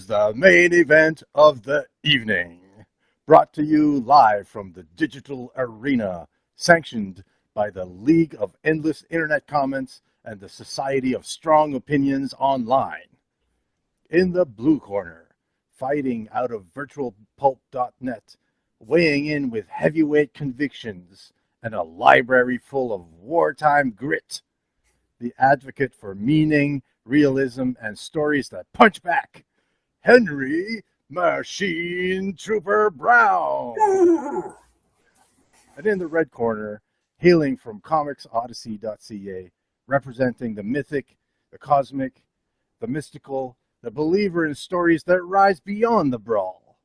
the main event of the evening. Brought to you live from the digital arena, sanctioned by the League of Endless Internet Comments and the Society of Strong Opinions Online. In the blue corner, fighting out of virtualpulp.net, weighing in with heavyweight convictions and a library full of wartime grit, the advocate for meaning, realism, and stories that punch back, Henry Machine Trooper Brown. And in the red corner, hailing from comicsodyssey.ca, representing the mythic, the cosmic, the mystical, the believer in stories that rise beyond the brawl,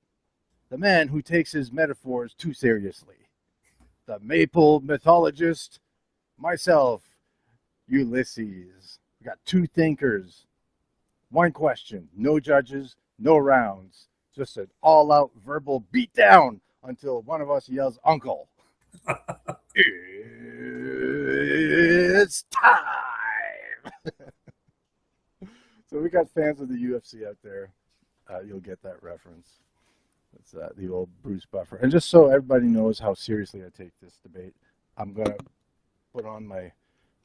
the man who takes his metaphors too seriously, the maple mythologist, myself, Ulysses. We got two thinkers, one question, no judges, no rounds, just an all-out verbal beatdown until one of us yells, "Uncle." It's time! So we got fans of the UFC out there. You'll get that reference. It's the old Bruce Buffer. And just so everybody knows how seriously I take this debate, I'm going to put on my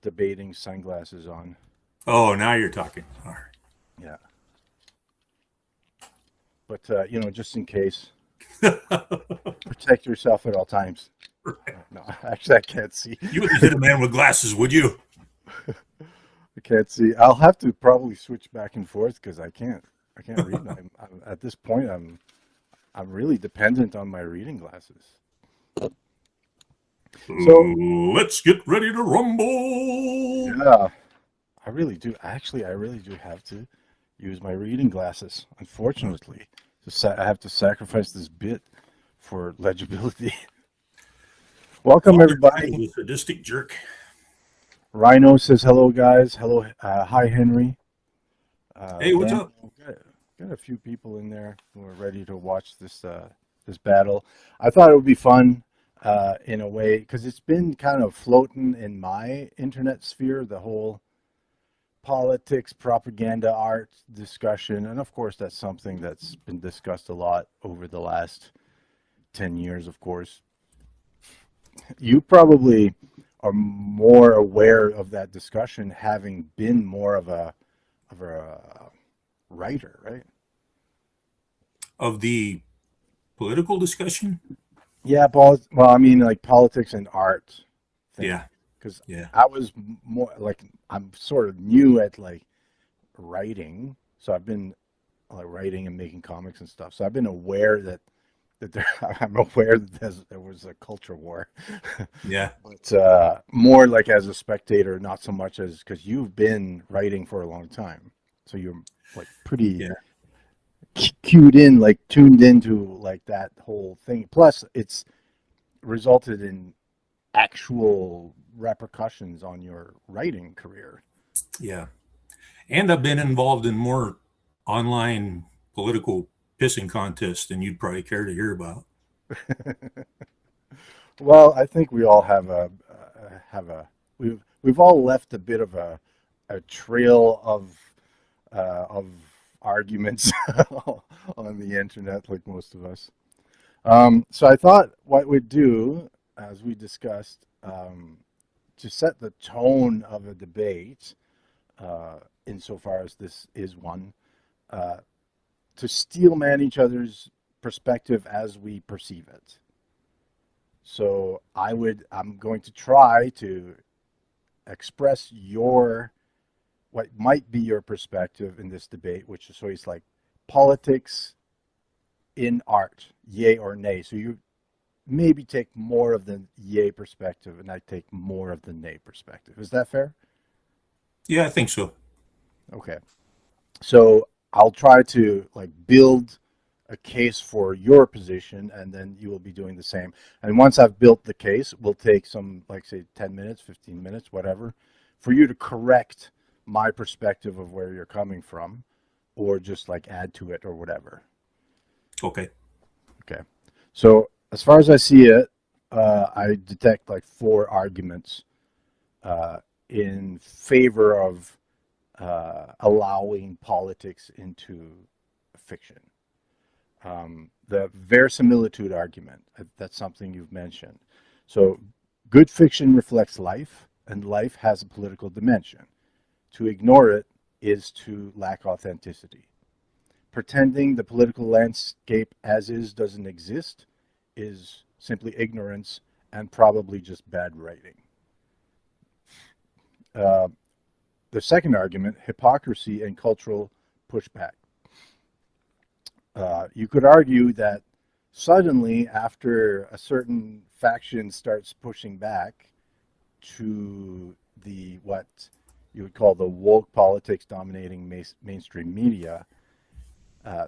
debating sunglasses on. Oh, now you're talking. All right. Yeah. But, just in case, protect yourself at all times. No, actually, I can't see. You wouldn't hit a man with glasses, would you? I can't see. I'll have to probably switch back and forth because I can't read. I'm, at this point, I'm really dependent on my reading glasses. So let's get ready to rumble. Yeah, I really do. Actually, I really do have to use my reading glasses. Unfortunately, I have to sacrifice this bit for legibility. Welcome, everybody. You sadistic jerk. Rhino says hello, guys. Hello, hi, Henry. Hey, what's up? Got a few people in there who are ready to watch this battle. I thought it would be fun in a way because it's been kind of floating in my internet sphere, the whole politics, propaganda, art discussion, and of course that's something that's been discussed a lot over the last 10 years, of course. You probably are more aware of that discussion, having been more of a writer, right? Of the political discussion? Yeah, well, I mean, like politics and art thing. Yeah. Because Yeah. I was more like, I'm sort of new at like writing, so I've been like writing and making comics and stuff. So I've been aware that I'm aware that there was a culture war. Yeah. But more like as a spectator, not so much as because you've been writing for a long time, so you're like pretty cued in, like tuned into like that whole thing. Plus, it's resulted in actual repercussions on your writing career. Yeah. And I've been involved in more online political pissing contests than you'd probably care to hear about. Well, I think we all we've all left a bit of a trail of arguments on the internet, like most of us. So I thought what we'd do, as we discussed, to set the tone of a debate, insofar as this is one, to steelman each other's perspective as we perceive it. So I'm going to try to express what might be your perspective in this debate, which is always like politics in art, yay or nay. So you maybe take more of the yay perspective and I take more of the nay perspective. Is that fair? Yeah, I think so. Okay. So I'll try to like build a case for your position and then you will be doing the same. And once I've built the case, we'll take some, like say 10 minutes, 15 minutes, whatever, for you to correct my perspective of where you're coming from or just like add to it or whatever. Okay. Okay. So as far as I see it, I detect like four arguments in favor of allowing politics into fiction. The verisimilitude argument, that's something you've mentioned. So, good fiction reflects life, and life has a political dimension. To ignore it is to lack authenticity. Pretending the political landscape as is doesn't exist is simply ignorance and probably just bad writing. Uh, the second argument, hypocrisy and cultural pushback. You could argue that suddenly, after a certain faction starts pushing back to the what you would call the woke politics dominating mainstream media,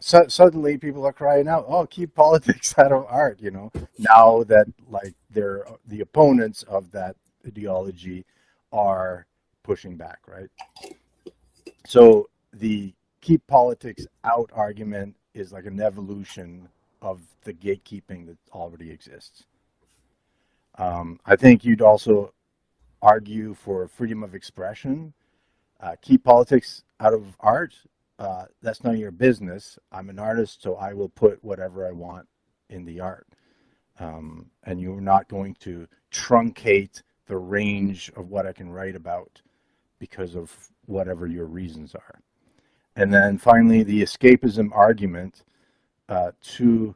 suddenly people are crying out, "Oh, keep politics out of art!" You know, now that like they're the opponents of that ideology are pushing back, right? So the keep politics out argument is like an evolution of the gatekeeping that already exists. I think you'd also argue for freedom of expression. Keep politics out of art. That's none of your business. I'm an artist, so I will put whatever I want in the art. And you're not going to truncate the range of what I can write about because of whatever your reasons are. And then finally, the escapism argument to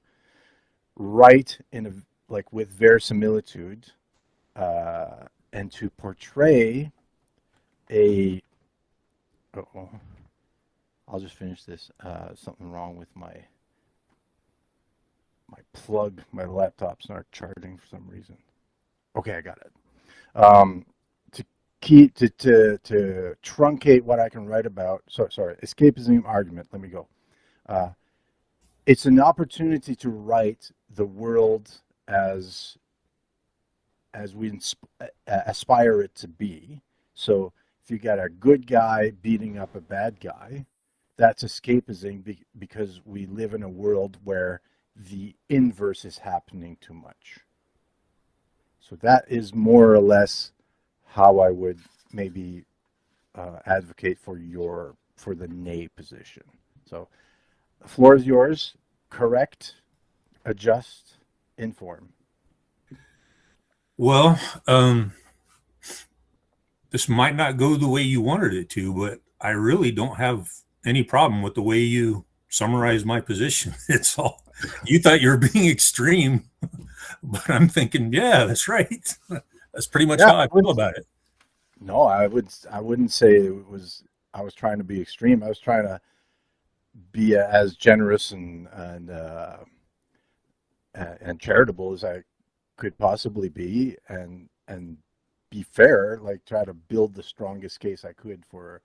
write in a like with verisimilitude and to portray a. Oh, I'll just finish this. Something wrong with my plug. My laptop's not charging for some reason. Okay, I got it. To keep to truncate what I can write about. Sorry, escapism argument. Let me go. It's an opportunity to write the world as we aspire it to be. So if you got a good guy beating up a bad guy, that's escapism because we live in a world where the inverse is happening too much. So that is more or less how I would maybe advocate for the nay position. So the floor is yours. Correct, adjust, inform. Well, this might not go the way you wanted it to, but I really don't have any problem with the way you summarize my position. It's all you thought you were being extreme, but I'm thinking, yeah, that's right. That's pretty much how I feel about it. No, I wouldn't say it was. I was trying to be extreme. I was trying to be as generous and charitable as I could possibly be, and be fair. Like try to build the strongest case I could for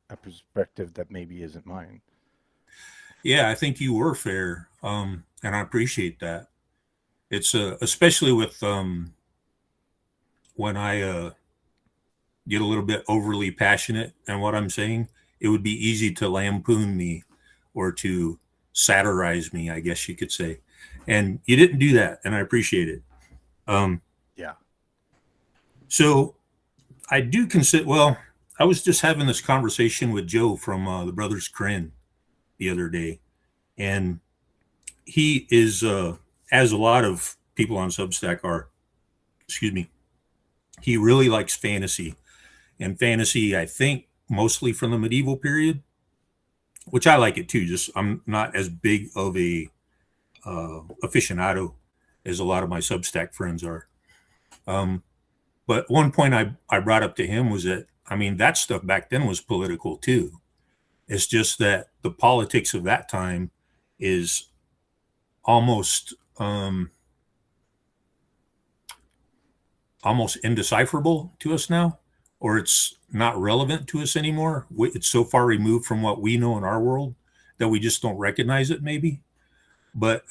a perspective that maybe isn't mine. Yeah, I think you were fair, and I appreciate that. It's especially with when I get a little bit overly passionate in what I'm saying. It would be easy to lampoon me or to satirize me, I guess you could say. And you didn't do that, and I appreciate it. Yeah. So I do consider. Well, I was just having this conversation with Joe from the Brothers Kren the other day, and he is, as a lot of people on Substack are, excuse me, he really likes fantasy, and fantasy, I think, mostly from the medieval period, which I like it too. Just I'm not as big of a aficionado as a lot of my Substack friends are. But one point I brought up to him was that, I mean, that stuff back then was political too. It's just that the politics of that time is almost almost indecipherable to us now, or it's not relevant to us anymore. It's so far removed from what we know in our world that we just don't recognize it, maybe. But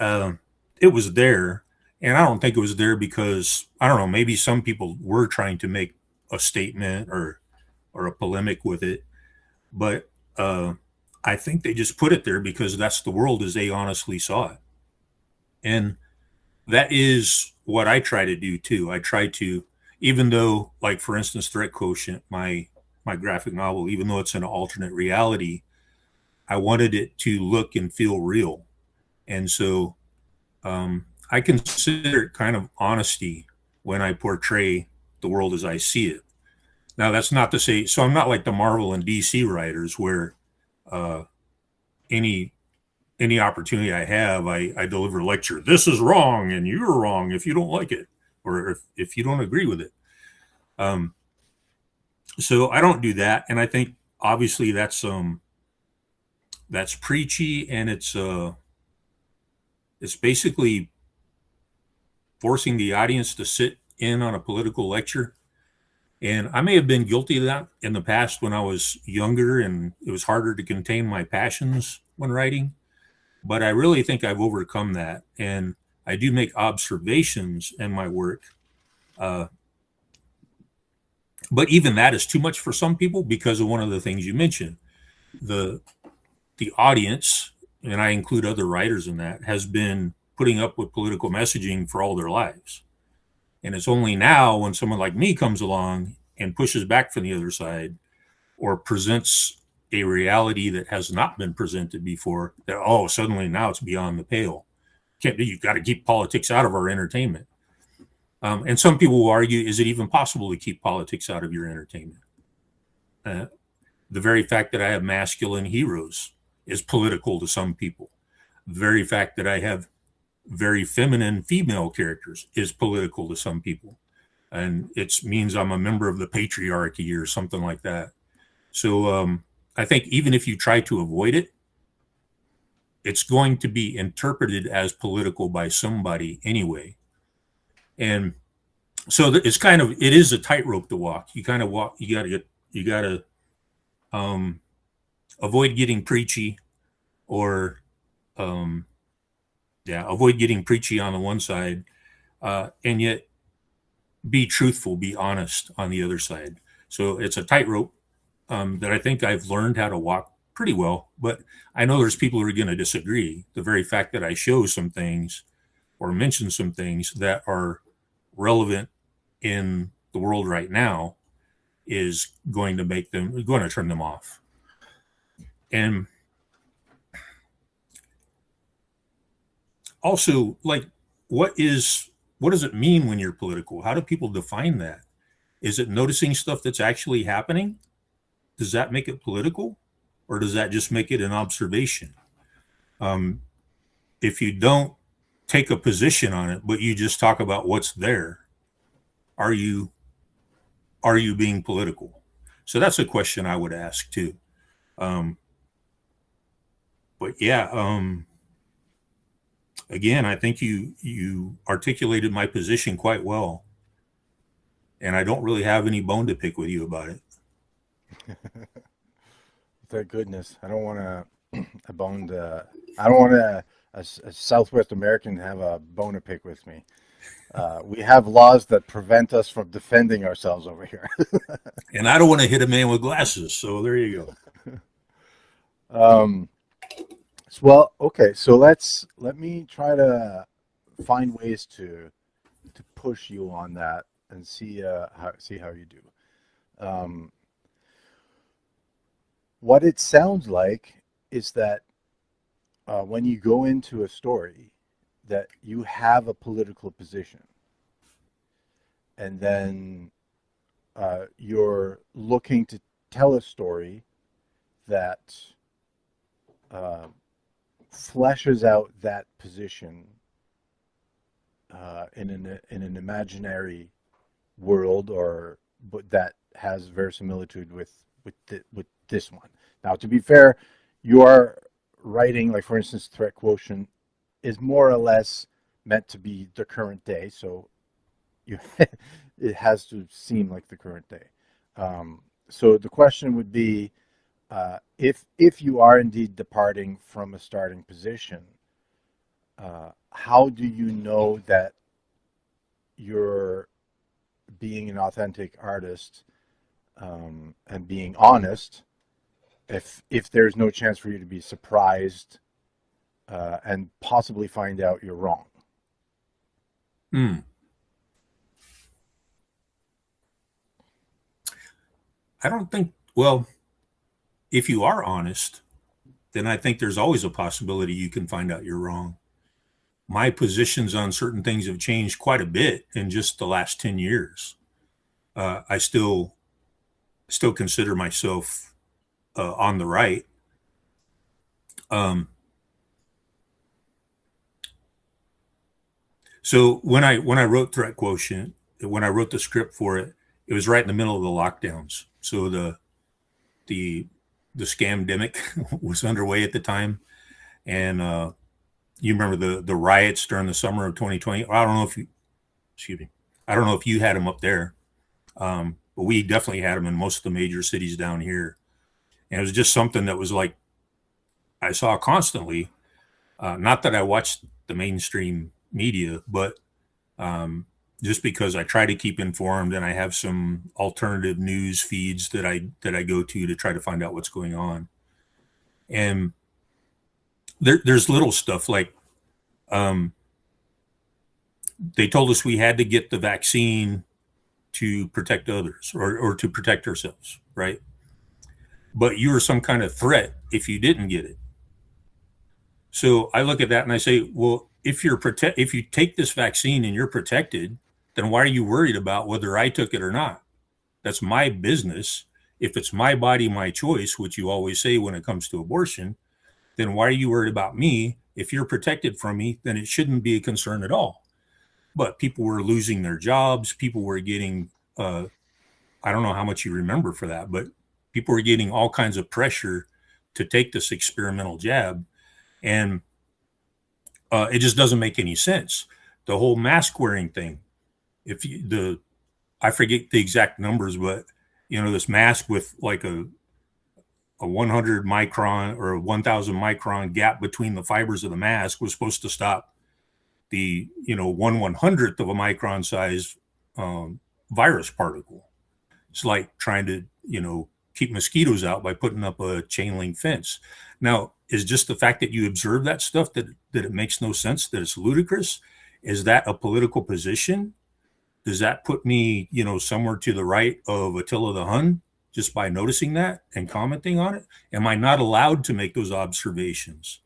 it was there, and I don't think it was there because I don't know. Maybe some people were trying to make a statement or a polemic with it, but I think they just put it there because that's the world as they honestly saw it. And that is what I try to do too. I try to, even though, like for instance, Threat Quotient, my graphic novel, even though it's an alternate reality, I wanted it to look and feel real. And so I consider it kind of honesty when I portray the world as I see it. Now, that's not to say, so I'm not like the Marvel and DC writers where uh, any opportunity I have, I deliver a lecture. This is wrong, and you're wrong if you don't like it, or if you don't agree with it. Um, so I don't do that, and I think obviously that's preachy, and it's basically forcing the audience to sit in on a political lecture. And I may have been guilty of that in the past when I was younger and it was harder to contain my passions when writing. But I really think I've overcome that. And I do make observations in my work. Uh, but even that is too much for some people because of one of the things you mentioned. The the audience, and I include other writers in that, has been putting up with political messaging for all their lives. And it's only now when someone like me comes along and pushes back from the other side or presents a reality that has not been presented before that, oh, suddenly now it's beyond the pale. You've got to keep politics out of our entertainment. And some people will argue, is it even possible to keep politics out of your entertainment? Uh, the very fact that I have masculine heroes is political to some people. The very fact that I have very feminine female characters is political to some people. And it means I'm a member of the patriarchy or something like that. So I think even if you try to avoid it, it's going to be interpreted as political by somebody anyway. And so it's kind of, it is a tightrope to walk. You kind of walk, you got to um, avoid getting preachy or, um, avoid getting preachy on the one side, and yet be truthful, be honest on the other side. So it's a tightrope that I think I've learned how to walk pretty well. But I know there's people who are going to disagree. The very fact that I show some things or mention some things that are relevant in the world right now is going to turn them off. And also, like, what does it mean when you're political? How do people define that? Is it noticing stuff that's actually happening? Does that make it political, or does that just make it an observation? Um, if you don't take a position on it, but you just talk about what's there, are you being political? So that's a question I would ask too. Um, but yeah, again, I think you articulated my position quite well, and I don't really have any bone to pick with you about it. Thank goodness. I don't want to a bone to, I don't want a Southwest American to have a bone to pick with me. We have laws that prevent us from defending ourselves over here. And I don't want to hit a man with glasses, so there you go. Um, well, okay, so let me try to find ways to push you on that and see how you do. Um, what it sounds like is that when you go into a story, that you have a political position, and then you're looking to tell a story that uh, fleshes out that position in an imaginary world, or but that has verisimilitude with this one. Now, to be fair, you are writing, like for instance, threat quotient is more or less meant to be the current day, so you it has to seem like the current day. So the question would be, if you are indeed departing from a starting position, how do you know that you're being an authentic artist, and being honest, if there's no chance for you to be surprised, and possibly find out you're wrong? Hmm. I don't think. Well, if you are honest, then I think there's always a possibility you can find out you're wrong. My positions on certain things have changed quite a bit in just the last 10 years. I still consider myself on the right. Um, so when I wrote Threat Quotient, when I wrote the script for it, it was right in the middle of the lockdowns. So the the scamdemic was underway at the time, and you remember the riots during the summer of 2020. I don't know if you, excuse me, I don't know if you had them up there, but we definitely had them in most of the major cities down here, and it was just something that was like I saw constantly. Not that I watched the mainstream media, but um, just because I try to keep informed and I have some alternative news feeds that I go to try to find out what's going on. And there's little stuff like um, they told us we had to get the vaccine to protect others or to protect ourselves, right? But you were some kind of threat if you didn't get it. So I look at that and I say, well, if you take this vaccine and you're protected, then why are you worried about whether I took it or not? That's my business. If it's my body, my choice, which you always say when it comes to abortion, then why are you worried about me? If you're protected from me, then it shouldn't be a concern at all. But people were losing their jobs. People were getting, I don't know how much you remember for that, but people were getting all kinds of pressure to take this experimental jab. And it just doesn't make any sense. The whole mask wearing thing, if you, I forget the exact numbers, but this mask with like a 100 micron or a 1000 micron gap between the fibers of the mask was supposed to stop the 1/100th of a micron size virus particle. It's like trying to keep mosquitoes out by putting up a chain link fence. Now, is just the fact that you observe that stuff that it makes no sense, that it's ludicrous? Is that a political position? Does that put me somewhere to the right of Attila the Hun just by noticing that and commenting on it? Am I not allowed to make those observations?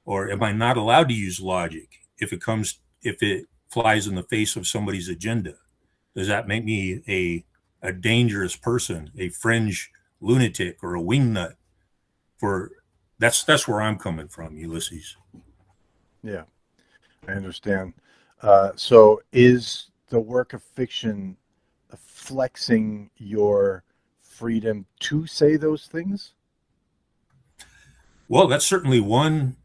Or am I not allowed to use logic if it flies in the face of somebody's agenda? Does that make me a dangerous person, a fringe lunatic, or a wingnut? That's where I'm coming from, Ulysses. Yeah, I understand. So is the work of fiction flexing your freedom to say those things? Well, that's one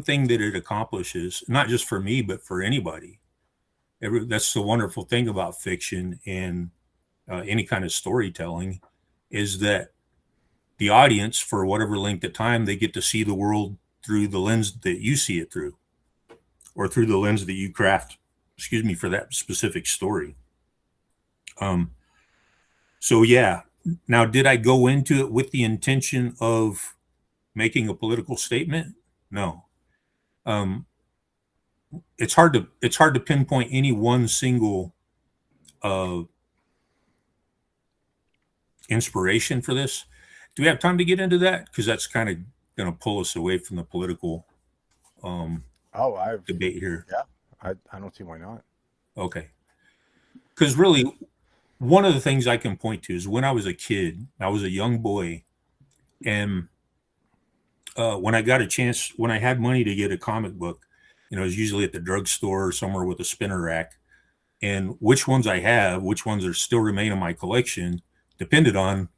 thing that it accomplishes, not just for me, but for anybody. That's the wonderful thing about fiction and any kind of storytelling, is that the audience, for whatever length of time, they get to see the world through the lens that you see it through, or through the lens that you craft, for that specific story. So yeah. Now, did I go into it with the intention of making a political statement? No. Um, it's hard to pinpoint any one single uh, inspiration for this. Do we have time to get into that? Because that's kind of going to pull us away from the political Oh, I've debate here. yeah, I don't see why not. Okay. Because really, one of the things I can point to is when I was a kid, I was a young boy, and when I got a chance, when I had money to get a comic book, it was usually at the drugstore or somewhere with a spinner rack. And which ones I have, which ones are still remain in my collection, depended on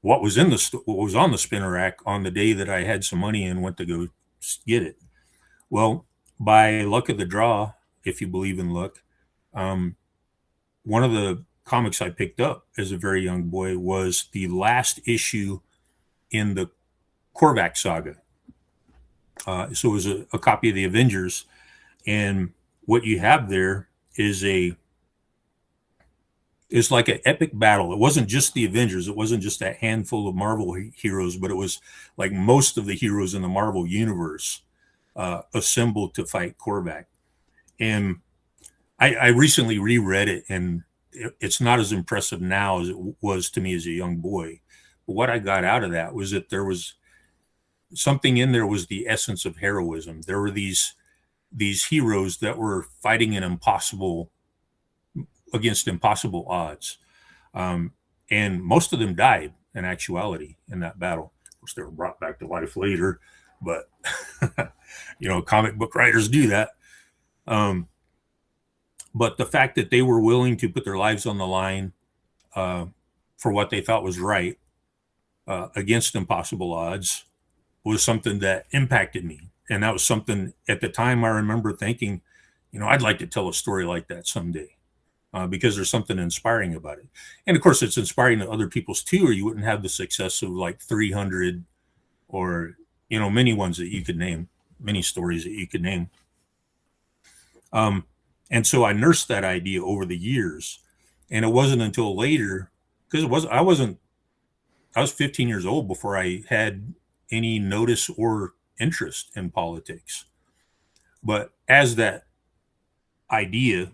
what was what was on the spinner rack on the day that I had some money and went to go get it. Well, by luck of the draw, if you believe in luck, um, one of the comics I picked up as a very young boy was the last issue in the Korvac saga. So it was a copy of the Avengers, and what you have there is like an epic battle. It wasn't just the Avengers. It wasn't just a handful of Marvel heroes, but it was like most of the heroes in the Marvel universe assembled to fight Korvac. And I recently reread it, and it's not as impressive now as it was to me as a young boy. What I got out of that was that there was something in there was the essence of heroism. There were these heroes that were fighting an impossible against impossible odds, um, and most of them died in actuality in that battle. Of course, they were brought back to life later, but comic book writers do that. Um, but the fact that they were willing to put their lives on the line uh, for what they thought was right against impossible odds was something that impacted me. And that was something at the time I remember thinking, I'd like to tell a story like that someday because there's something inspiring about it. And of course, it's inspiring to other people's too, or you wouldn't have the success of like 300 or, many ones that you could name, many stories that you could name. And so I nursed that idea over the years. And it wasn't until later, because I was 15 years old before I had any notice or interest in politics. But as that idea,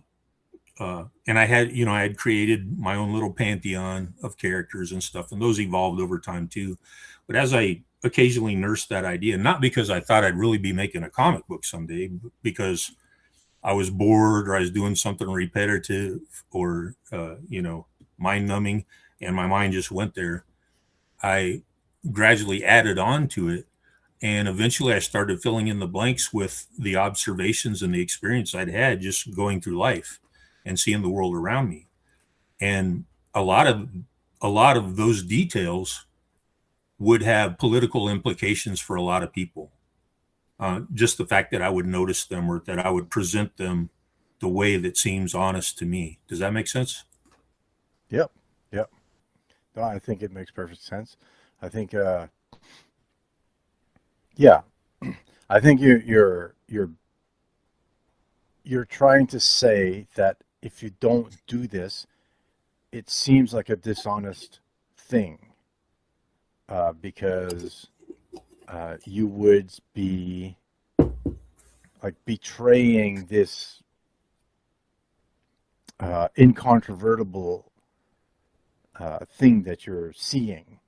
and I had created my own little pantheon of characters and stuff, and those evolved over time too. But as I occasionally nursed that idea, not because I thought I'd really be making a comic book someday, but because I was bored or I was doing something repetitive or, mind numbing, and my mind just went there. I gradually added on to it. And eventually I started filling in the blanks with the observations and the experience I'd had just going through life and seeing the world around me. And a lot of those details would have political implications for a lot of people. Just the fact that I would notice them or that I would present them the way that seems honest to me. Does that make sense? Yep. Yep. No, I think it makes perfect sense. I think, yeah, I think you're trying to say that if you don't do this, it seems like a dishonest thing, because you would be like betraying this incontrovertible thing that you're seeing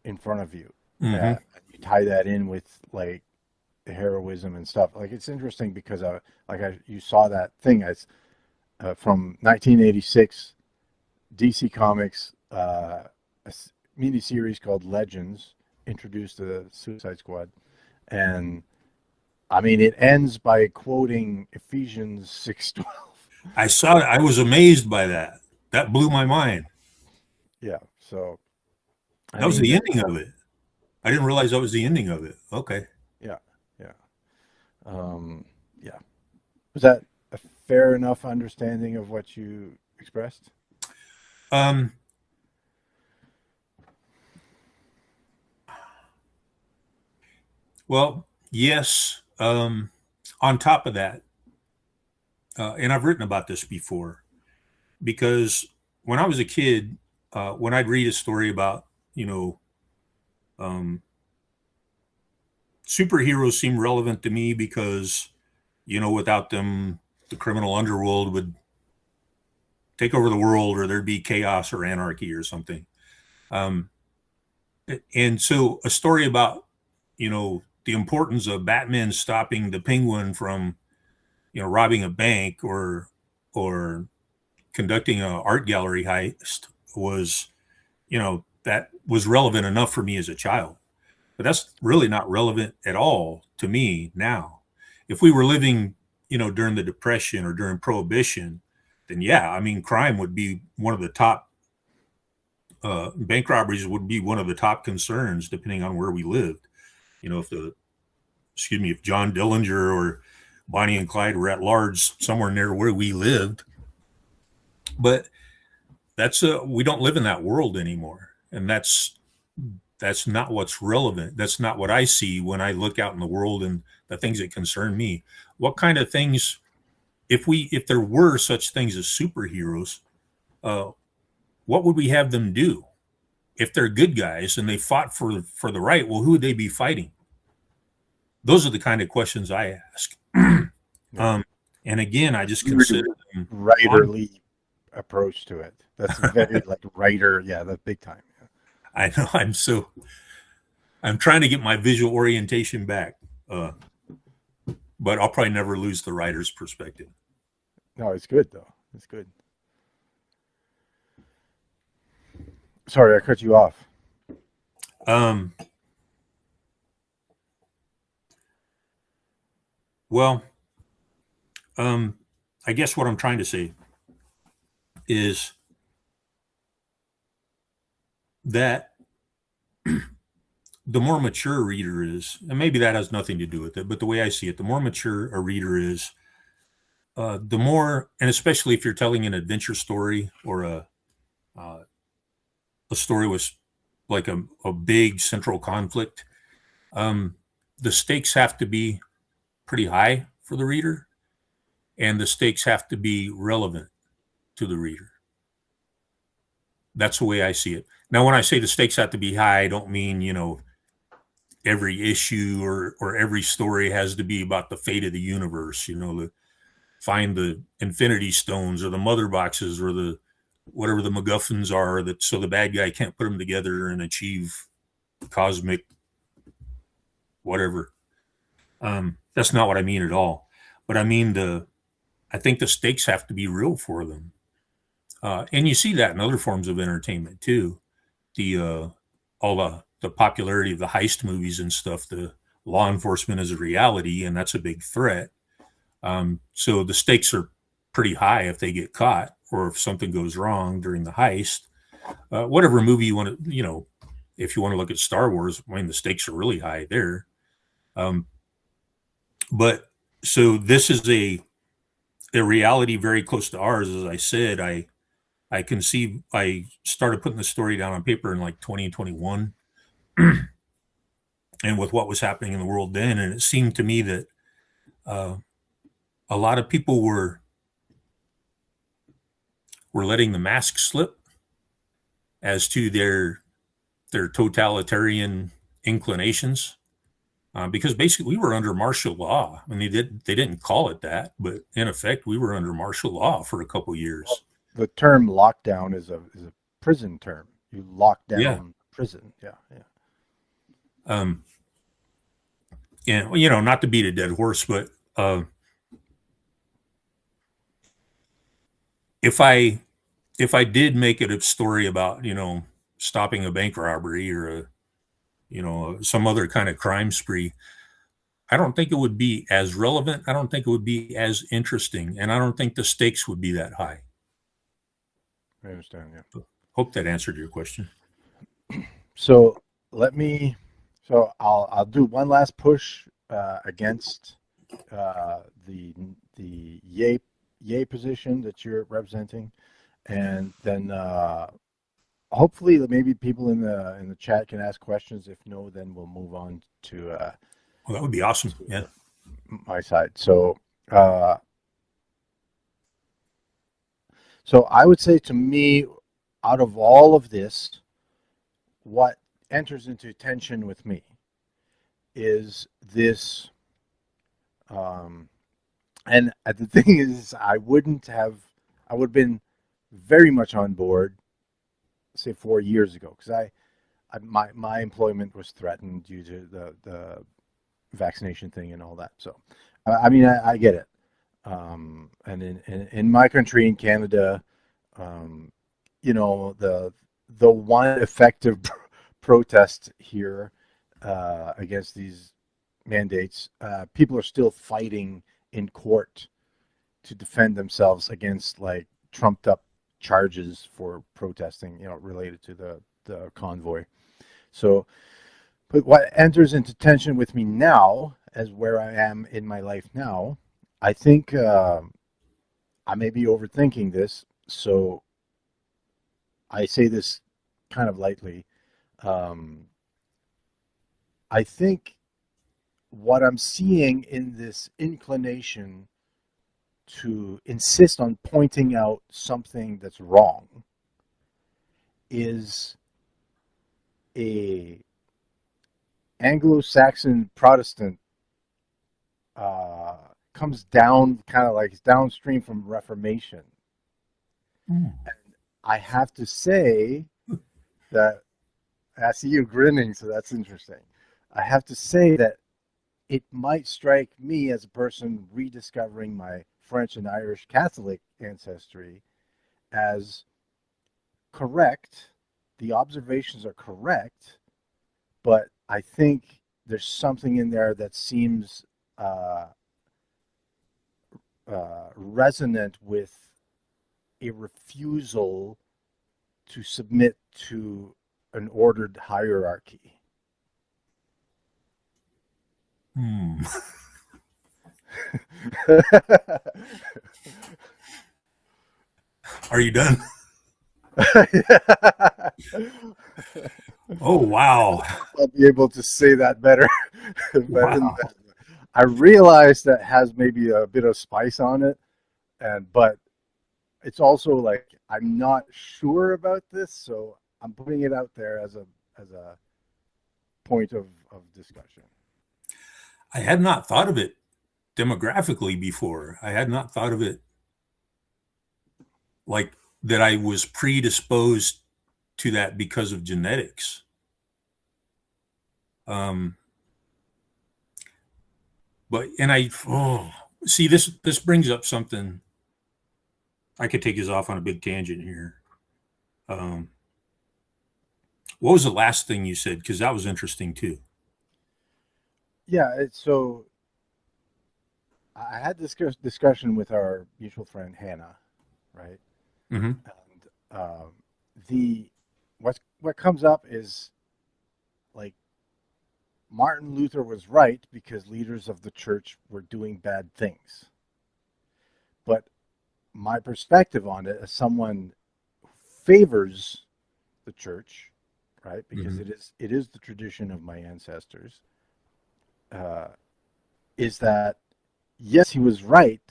in front of you. Mm-hmm. You tie that in with like heroism and stuff. Like it's interesting because you saw that thing as from 1986, DC Comics, mini series called Legends introduced the Suicide Squad, and I mean it ends by quoting Ephesians 6:12. I saw it. I was amazed by that. That blew my mind. Yeah, so I That was mean the ending of it. I didn't realize that was the ending of it. Okay. yeah, yeah, yeah. Was that a fair enough understanding of what you expressed? Um, well, yes. On top of that, and I've written about this before, because when I was a kid, when I'd read a story about, you know, um, superheroes seemed relevant to me because, without them, the criminal underworld would take over the world or there'd be chaos or anarchy or something. Um, and so a story about, the importance of Batman stopping the Penguin from, robbing a bank or conducting an art gallery heist was, that was relevant enough for me as a child. But that's really not relevant at all to me now. If we were living, during the Depression or during Prohibition, then yeah, I mean, crime would be one of the top, bank robberies would be one of the top concerns, depending on where we lived. If John Dillinger or Bonnie and Clyde were at large somewhere near where we lived. But we don't live in that world anymore. And that's not what's relevant. That's not what I see when I look out in the world and the things that concern me. What kind of things, if there were such things as superheroes, what would we have them do? If they're good guys and they fought for the right, well, who would they be fighting? Those are the kind of questions I ask. Yeah. And again, I just Very consider them writerly approach to it. That's very like writer. Yeah, that's big time. I know I'm trying to get my visual orientation back, uh, but I'll probably never lose the writer's perspective. No, it's good though. It's good. Sorry, I cut you off. Um, well, um, I guess what I'm trying to say is that the more mature a reader is, and maybe that has nothing to do with it, but the way I see it, the more mature a reader is, the more, and especially if you're telling an adventure story or uh, a story with like a big central conflict, um, the stakes have to be pretty high for the reader, and the stakes have to be relevant to the reader. That's the way I see it. Now, when I say the stakes have to be high, I don't mean, every issue or every story has to be about the fate of the universe, find the infinity stones or the mother boxes or the whatever the MacGuffins are, that so the bad guy can't put them together and achieve cosmic whatever. That's not what I mean at all. But I mean I think the stakes have to be real for them. And you see that in other forms of entertainment too. The all the popularity of the heist movies and stuff. The law enforcement is a reality, and that's a big threat. So the stakes are pretty high if they get caught or if something goes wrong during the heist. Whatever movie you want to, if you want to look at Star Wars, I mean, the stakes are really high there. Um, but so this is a reality very close to ours. As I said, I conceived, I started putting the story down on paper in like 2021 and with what was happening in the world then. And it seemed to me that uh, a lot of people were letting the mask slip as to their totalitarian inclinations. Because basically we were under martial law. I mean, they didn't call it that, but in effect, we were under martial law for a couple years. The term lockdown is a prison term. You lock Yeah. down prison. Yeah, yeah. Um, and not to beat a dead horse, but if I did make it a story about stopping a bank robbery or some other kind of crime spree, I don't think it would be as relevant. I don't think it would be as interesting, and I don't think the stakes would be that high. I understand. Yeah. Hope that answered your question. So let me. So I'll do one last push against the yay position that you're representing, and then hopefully maybe people in the chat can ask questions. If no, then we'll move on to Well, that would be awesome. Yeah. my side. Uh, so I would say to me, out of all of this, what enters into tension with me is this. And the thing is, I would have been very much on board, say 4 years ago, because my employment was threatened due to the vaccination thing and all that. So, I mean, I get it. And in my country, in Canada, um, the one effective protest here against these mandates, people are still fighting in court to defend themselves against like trumped up charges for protesting, related to the convoy. So, but what enters into tension with me now, as where I am in my life now, I think I may be overthinking this. So I say this kind of lightly. Um, I think what I'm seeing in this inclination to insist on pointing out something that's wrong is a Anglo-Saxon Protestant, comes down kind of like downstream from Reformation. Mm. And I have to say that I see you grinning, so that's interesting. I have to say that it might strike me as a person rediscovering my French and Irish Catholic ancestry as correct. The observations are correct, but I think there's something in there that seems uh, resonant with a refusal to submit to an ordered hierarchy. Hmm. Are you done? Oh, wow. I'll be able to say that better, better than Wow. that. I realize that has maybe a bit of spice on it, and but it's also like I'm not sure about this, so I'm putting it out there as a point of discussion. I had not thought of it demographically before. I had not thought of it like that I was predisposed to that because of genetics. Um, but and I see this brings up something. I could take us off on a big tangent here. Um, what was the last thing you said? Because that was interesting too. Yeah, so I had this discussion with our mutual friend Hannah, right? Hmm. And the what comes up is like Martin Luther was right because leaders of the church were doing bad things. But my perspective on it as someone who favors the church, right? Because Hmm. it is the tradition of my ancestors, uh, is that yes, he was right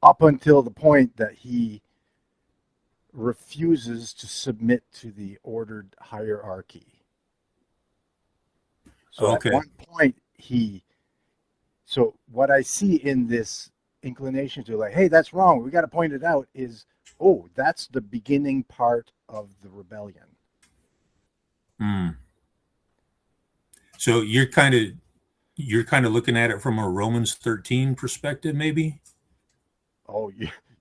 up until the point that he refuses to submit to the ordered hierarchy. So at Okay. one point he so what I see in this inclination to like, hey, that's wrong. We got to point it out is, oh, that's the beginning part of the rebellion. Mm. So you're kind of looking at it from a Romans 13 perspective, maybe. Oh,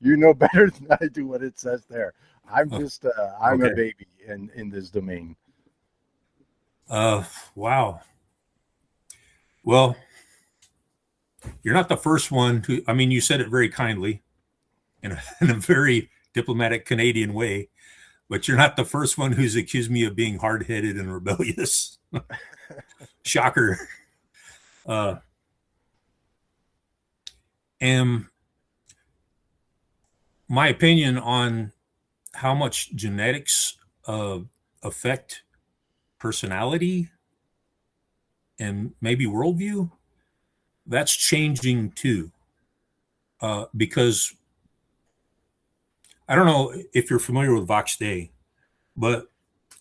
you know better than I do what it says there. I'm Oh, just I'm a okay. baby in this domain. Uh, wow. Well, you're not the first one to. I mean, you said it very kindly in a very diplomatic Canadian way, but you're not the first one who's accused me of being hard headed and rebellious. Shocker. Uh, and my opinion on how much genetics affect personality and maybe worldview, that's changing too. Because I don't know if you're familiar with Vox Day, but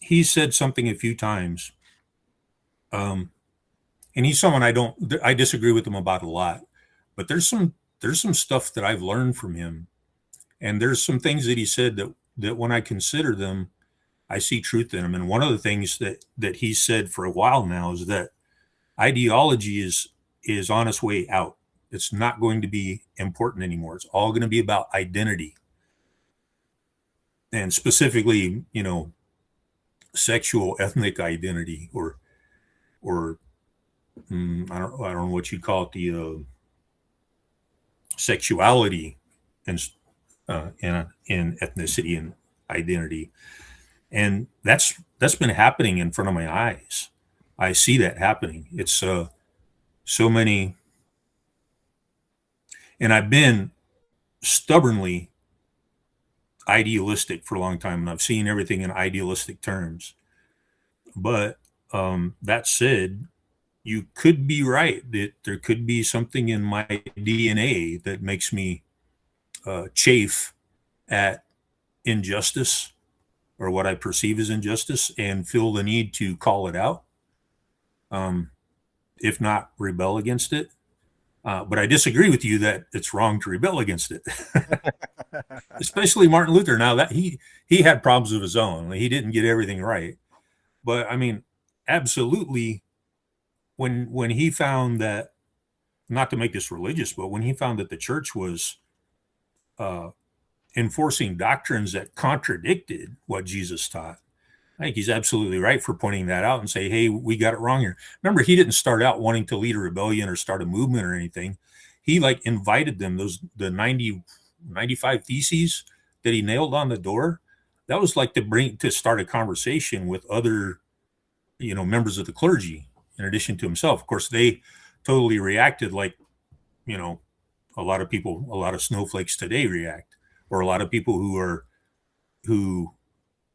he said something a few times. Um, and he's someone I disagree with him about a lot, but there's some stuff that I've learned from him. And there's some things that he said that when I consider them, I see truth in them. And one of the things that he said for a while now is that ideology is on its way out. It's not going to be important anymore. It's all going to be about identity, and specifically, sexual ethnic identity, or I don't know what you'd call it, the sexuality and in ethnicity and identity, and that's been happening in front of my eyes. I see that happening. It's so many, and I've been stubbornly idealistic for a long time, and I've seen everything in idealistic terms. But that said, you could be right that there could be something in my DNA that makes me chafe at injustice or what I perceive as injustice and feel the need to call it out, um, if not rebel against it. But I disagree with you that it's wrong to rebel against it, especially Martin Luther. Now that he had problems of his own, he didn't get everything right. But I mean, absolutely, when he found that, not to make this religious, but when he found that the church was uh, enforcing doctrines that contradicted what Jesus taught, I think he's absolutely right for pointing that out and say, hey, we got it wrong here. Remember, he didn't start out wanting to lead a rebellion or start a movement or anything. He like invited them, the 95 theses that he nailed on the door. That was like to start a conversation with other, members of the clergy in addition to himself. Of course, they totally reacted like, you know, a lot of people, a lot of snowflakes today react, or a lot of people who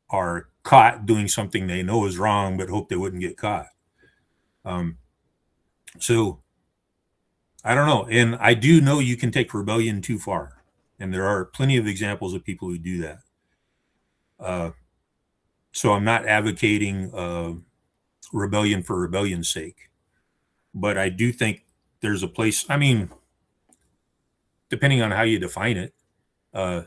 are caught doing something they know is wrong but hope they wouldn't get caught. Um, so I don't know, and I do know you can take rebellion too far, and there are plenty of examples of people who do that. Uh, so I'm not advocating rebellion for rebellion's sake, but I do think there's a place. I mean, depending on how you define it, uh,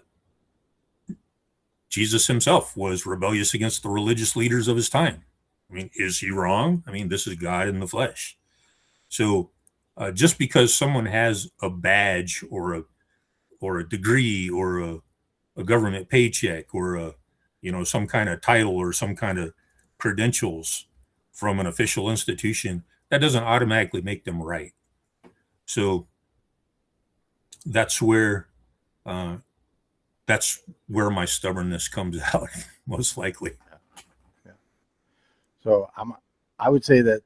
Jesus himself was rebellious against the religious leaders of his time. I mean, is he wrong? I mean, this is God in the flesh. So just because someone has a badge or a degree or a government paycheck or some kind of title or some kind of credentials from an official institution, that doesn't automatically make them right. So that's where uh, that's where my stubbornness comes out, most likely. Yeah. So I would say that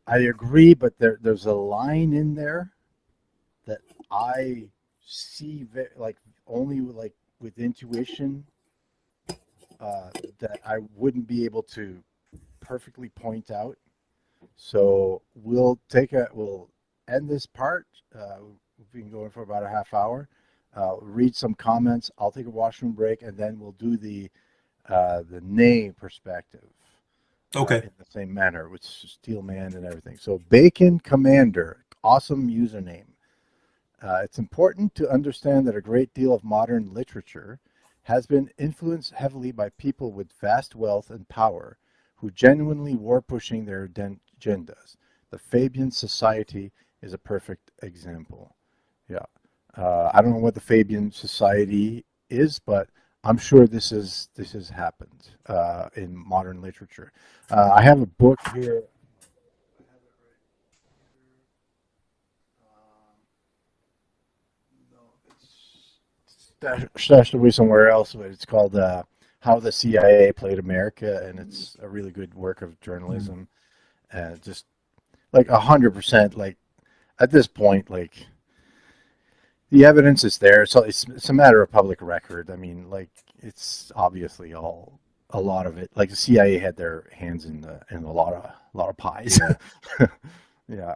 I agree, but there's a line in there that I see like only like with intuition that I wouldn't be able to perfectly point out. So we'll end this part. We've been going for about a half hour. Read some comments. I'll take a washroom break, and then we'll do the name perspective Okay. in the same manner with Steel Man and everything. So Bacon Commander, awesome username. It's important to understand that a great deal of modern literature has been influenced heavily by people with vast wealth and power who genuinely were pushing their agendas. The Fabian Society is a perfect example. Yeah. I don't know what the Fabian Society is, but I'm sure this has happened in modern literature. I have a book here. No, it's stashed away somewhere else, but it's called "How the CIA Played America," and it's a really good work of journalism. And just like 100%, like at this point, like the evidence is there, so it's a matter of public record. I mean, like it's obviously all a lot of it. Like the CIA had their hands in a lot of pies. Yeah. Yeah.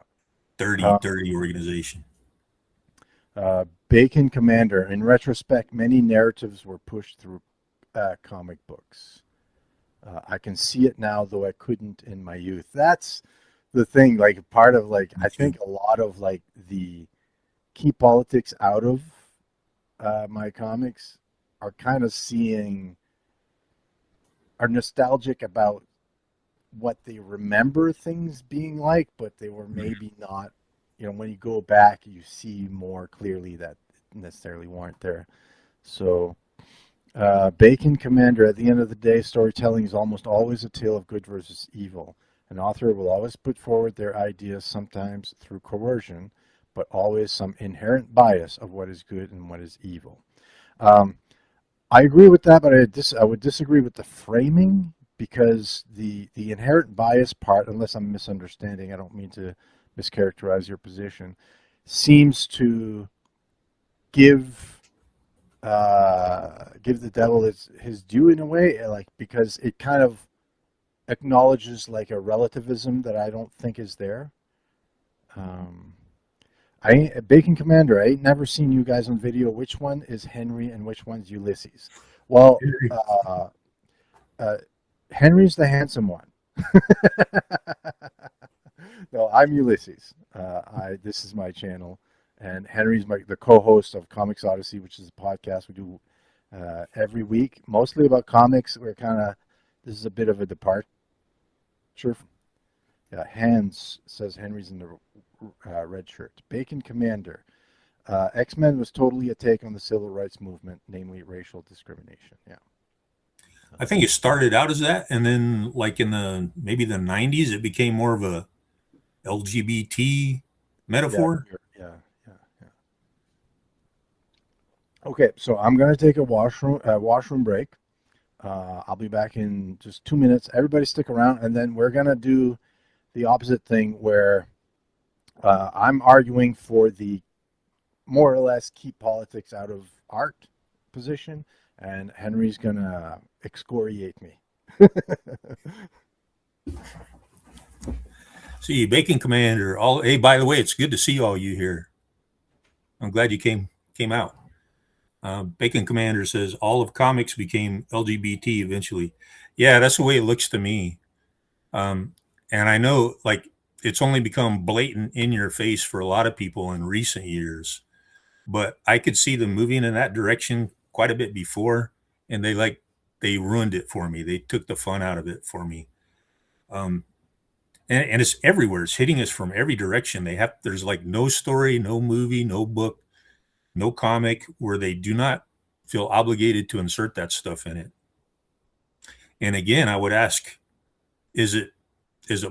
Dirty, Uh, dirty organization. Bacon Commander. In retrospect, many narratives were pushed through comic books. I can see it now, though I couldn't in my youth. That's the thing. Like part of like I think a lot of like the key politics out of my comics are kind of are nostalgic about what they remember things being like, but they were maybe not. When you go back, you see more clearly that necessarily weren't there. So, Bacon Commander, at the end of the day, storytelling is almost always a tale of good versus evil. An author will always put forward their ideas, sometimes through coercion, but always some inherent bias of what is good and what is evil. Um, I agree with that, but I would disagree with the framing because the inherent bias part, unless I'm misunderstanding, I don't mean to mischaracterize your position, seems to give give the devil his due in a way, like because it kind of acknowledges like a relativism that I don't think is there. Um, Bacon Commander, I ain't never seen you guys on video. Which one is Henry and which one's Ulysses? Well, uh, Henry's the handsome one. No, I'm Ulysses. This is my channel, and Henry's the co-host of Comics Odyssey, which is a podcast we do every week, mostly about comics. This is a bit of a departure. Yeah, Hans says Henry's in the red shirt. Bacon Commander. X-Men was totally a take on the civil rights movement, namely racial discrimination. Yeah. I think it started out as that, and then like in maybe the 90s, it became more of a LGBT metaphor. Yeah. Okay, so I'm gonna take a washroom break. I'll be back in just 2 minutes. Everybody stick around, and then we're gonna do the opposite thing where I'm arguing for the more or less keep politics out of art position, and Henry's gonna excoriate me. See, Bacon Commander. Hey, by the way, it's good to see all you here. I'm glad you came out. Bacon Commander says all of comics became LGBT eventually. Yeah, that's the way it looks to me. And I know, like, it's only become blatant in your face for a lot of people in recent years, but I could see them moving in that direction quite a bit before, and they ruined it for me. They took the fun out of it for me. And it's everywhere. It's hitting us from every direction. There's like no story, no movie, no book, no comic where they do not feel obligated to insert that stuff in it. And again, I would ask, is it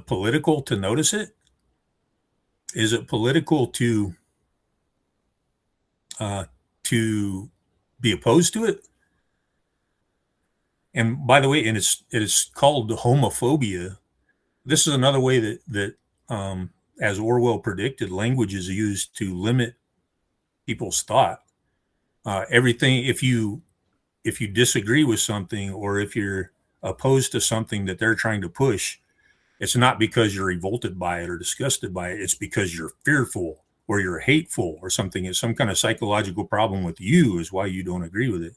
political to notice it? Is it political to be opposed to it? And by the way, and it is called homophobia. This is another way that as Orwell predicted, language is used to limit people's thought. Everything, if you disagree with something, or if you're opposed to something that they're trying to push, it's not because you're revolted by it or disgusted by it. It's because you're fearful or you're hateful or something. It's some kind of psychological problem with you is why you don't agree with it.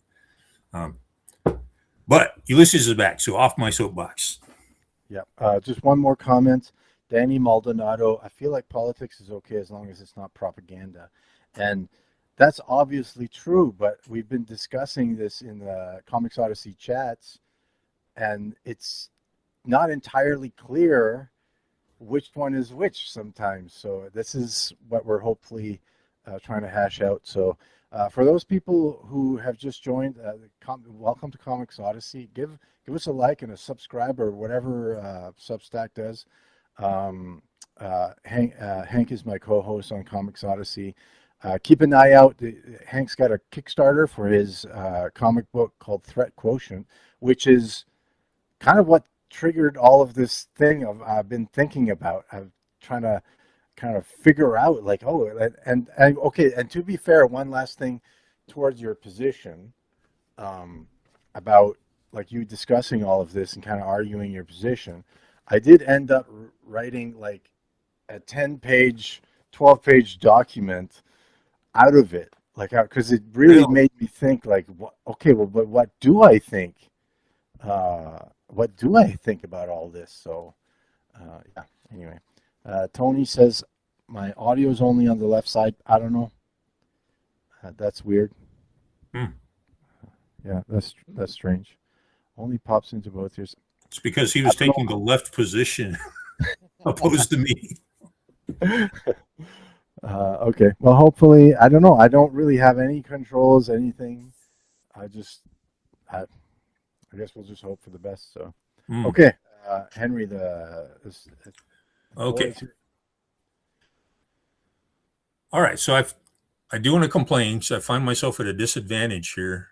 But Ulysses is back, so off my soapbox. Yeah. Just one more comment. Danny Maldonado, I feel like politics is okay as long as it's not propaganda. And that's obviously true, but we've been discussing this in the Comics Odyssey chats, and it's not entirely clear which one is which sometimes. So this is what we're hopefully trying to hash out. So for those people who have just joined, welcome to Comics Odyssey. Give us a like and a subscribe or whatever Substack does. Hank is my co-host on Comics Odyssey. Keep an eye out. Hank's got a Kickstarter for his comic book called Threat Quotient, which is kind of what triggered all of this thing I've been thinking about. I'm trying to kind of figure out, like, and okay, and to be fair, one last thing towards your position about, like, you discussing all of this and kind of arguing your position. I did end up writing like a 10-page, 12-page document out of it, like, because it really made me think, like, okay, well, but what do I think? What do I think about all this? So, yeah. Anyway, Tony says my audio is only on the left side. I don't know. That's weird. Yeah, that's strange. Only pops into both ears. It's because he was taking the left position opposed to me. Okay. Well, hopefully, I don't know. I don't really have any controls, anything. I guess we'll just hope for the best. So, okay, Henry, okay. All right. So I do want to complain. So I find myself at a disadvantage here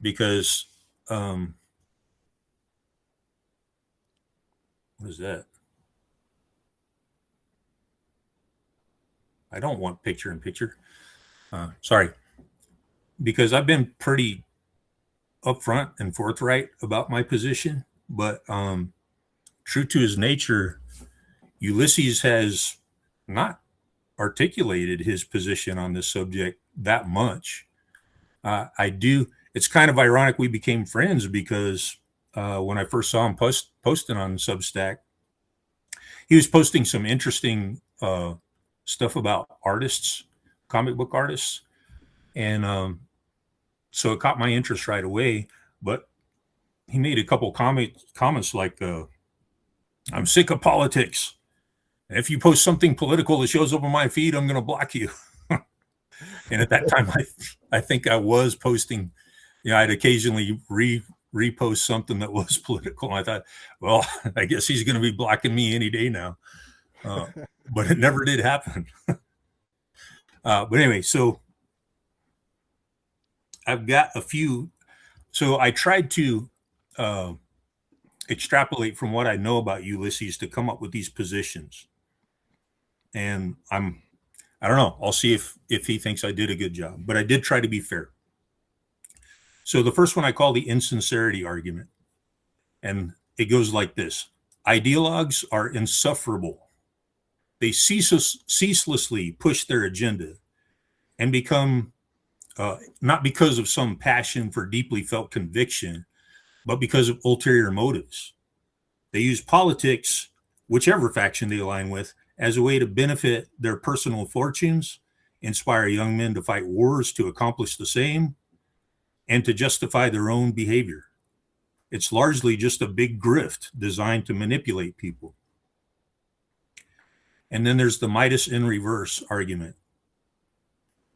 because what is that? I don't want picture in picture. Sorry. Because I've been pretty upfront and forthright about my position, but true to his nature, Ulysses has not articulated his position on this subject that much. It's kind of ironic we became friends because when I first saw him posting on Substack, he was posting some interesting stuff about artists, comic book artists, and so it caught my interest right away. But he made a couple comments like, "I'm sick of politics. If you post something political that shows up on my feed, I'm going to block you." And at that time, I think I was posting. I'd occasionally repost something that was political. And I thought, well, I guess he's going to be blocking me any day now. But it never did happen. But anyway, so I've got a few. So I tried to extrapolate from what I know about Ulysses to come up with these positions. And I don't know. I'll see if he thinks I did a good job. But I did try to be fair. So the first one I call the insincerity argument. And it goes like this. Ideologues are insufferable. They ceaselessly push their agenda and become, not because of some passion for deeply felt conviction, but because of ulterior motives. They use politics, whichever faction they align with, as a way to benefit their personal fortunes, inspire young men to fight wars to accomplish the same, and to justify their own behavior. It's largely just a big grift designed to manipulate people. And then there's the Midas in reverse argument.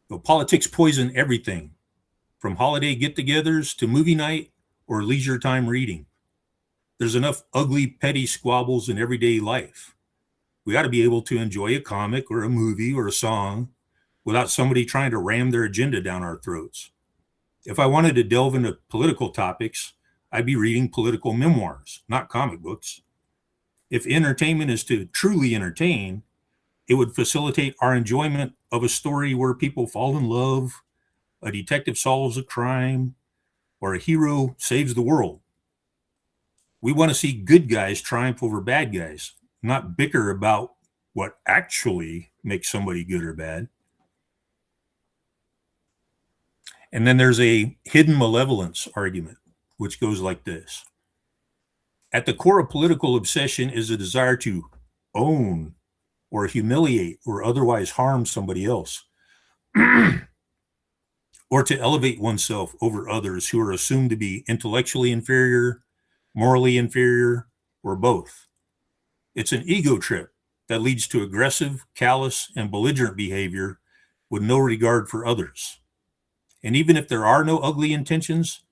So politics poison everything, from holiday get-togethers to movie night or leisure time reading. There's enough ugly, petty squabbles in everyday life. We ought to be able to enjoy a comic or a movie or a song without somebody trying to ram their agenda down our throats. If I wanted to delve into political topics, I'd be reading political memoirs, not comic books. If entertainment is to truly entertain, it would facilitate our enjoyment of a story where people fall in love, a detective solves a crime, or a hero saves the world. We want to see good guys triumph over bad guys, not bicker about what actually makes somebody good or bad. And then there's a hidden malevolence argument, which goes like this. At the core of political obsession is a desire to own or humiliate or otherwise harm somebody else, or to elevate oneself over others who are assumed to be intellectually inferior, morally inferior, or both. It's an ego trip that leads to aggressive, callous, and belligerent behavior with no regard for others. And even if there are no ugly intentions,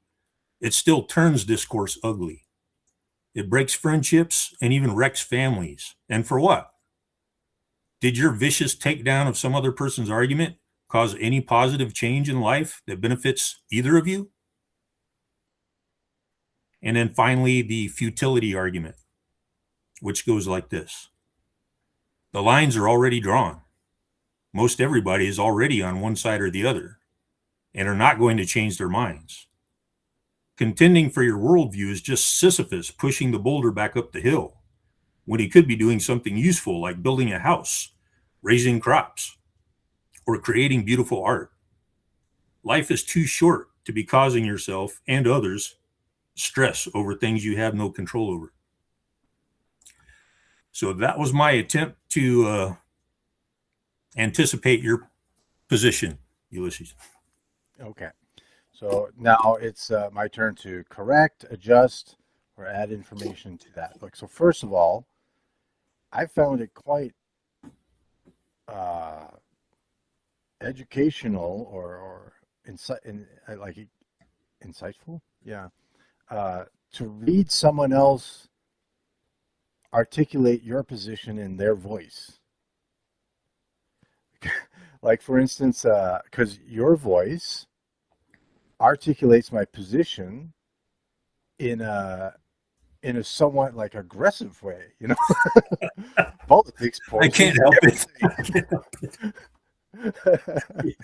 it still turns discourse ugly. It breaks friendships and even wrecks families. And for what? Did your vicious takedown of some other person's argument cause any positive change in life that benefits either of you? And then finally, the futility argument, which goes like this. The lines are already drawn. Most everybody is already on one side or the other and are not going to change their minds. Contending for your worldview is just Sisyphus pushing the boulder back up the hill when he could be doing something useful like building a house, raising crops, or creating beautiful art. Life is too short to be causing yourself and others stress over things you have no control over. So that was my attempt to anticipate your position, Ulysses. Okay. So now it's my turn to correct, adjust, or add information to that book. So first of all, I found it quite educational or insightful. Yeah. To read someone else articulate your position in their voice. Like, for instance, because your voice articulates my position in a somewhat like aggressive way, you know. Politics. I can't help it. I can't help it.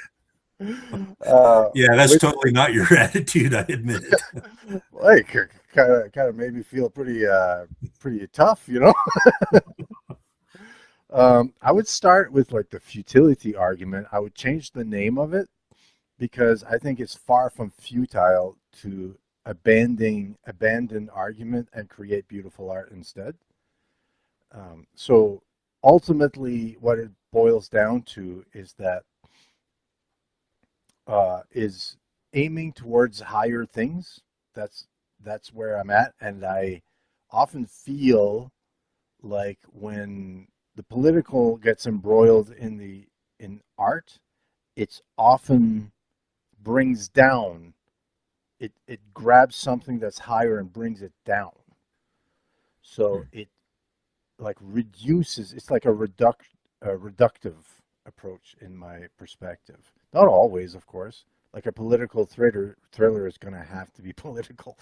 Yeah, that's totally not your attitude, I admit it. Like, kind of made me feel pretty tough, you know. I would start with like the futility argument. I would change the name of it because I think it's far from futile to abandon argument and create beautiful art instead. So ultimately, what it boils down to is that is aiming towards higher things. That's that's where I'm at, and I often feel like when the political gets embroiled in art, it's often brings down it grabs something that's higher and brings it down. So Hmm. it like reduces. It's like a reductive approach in my perspective. Not always, of course. Like a political thriller is going to have to be political.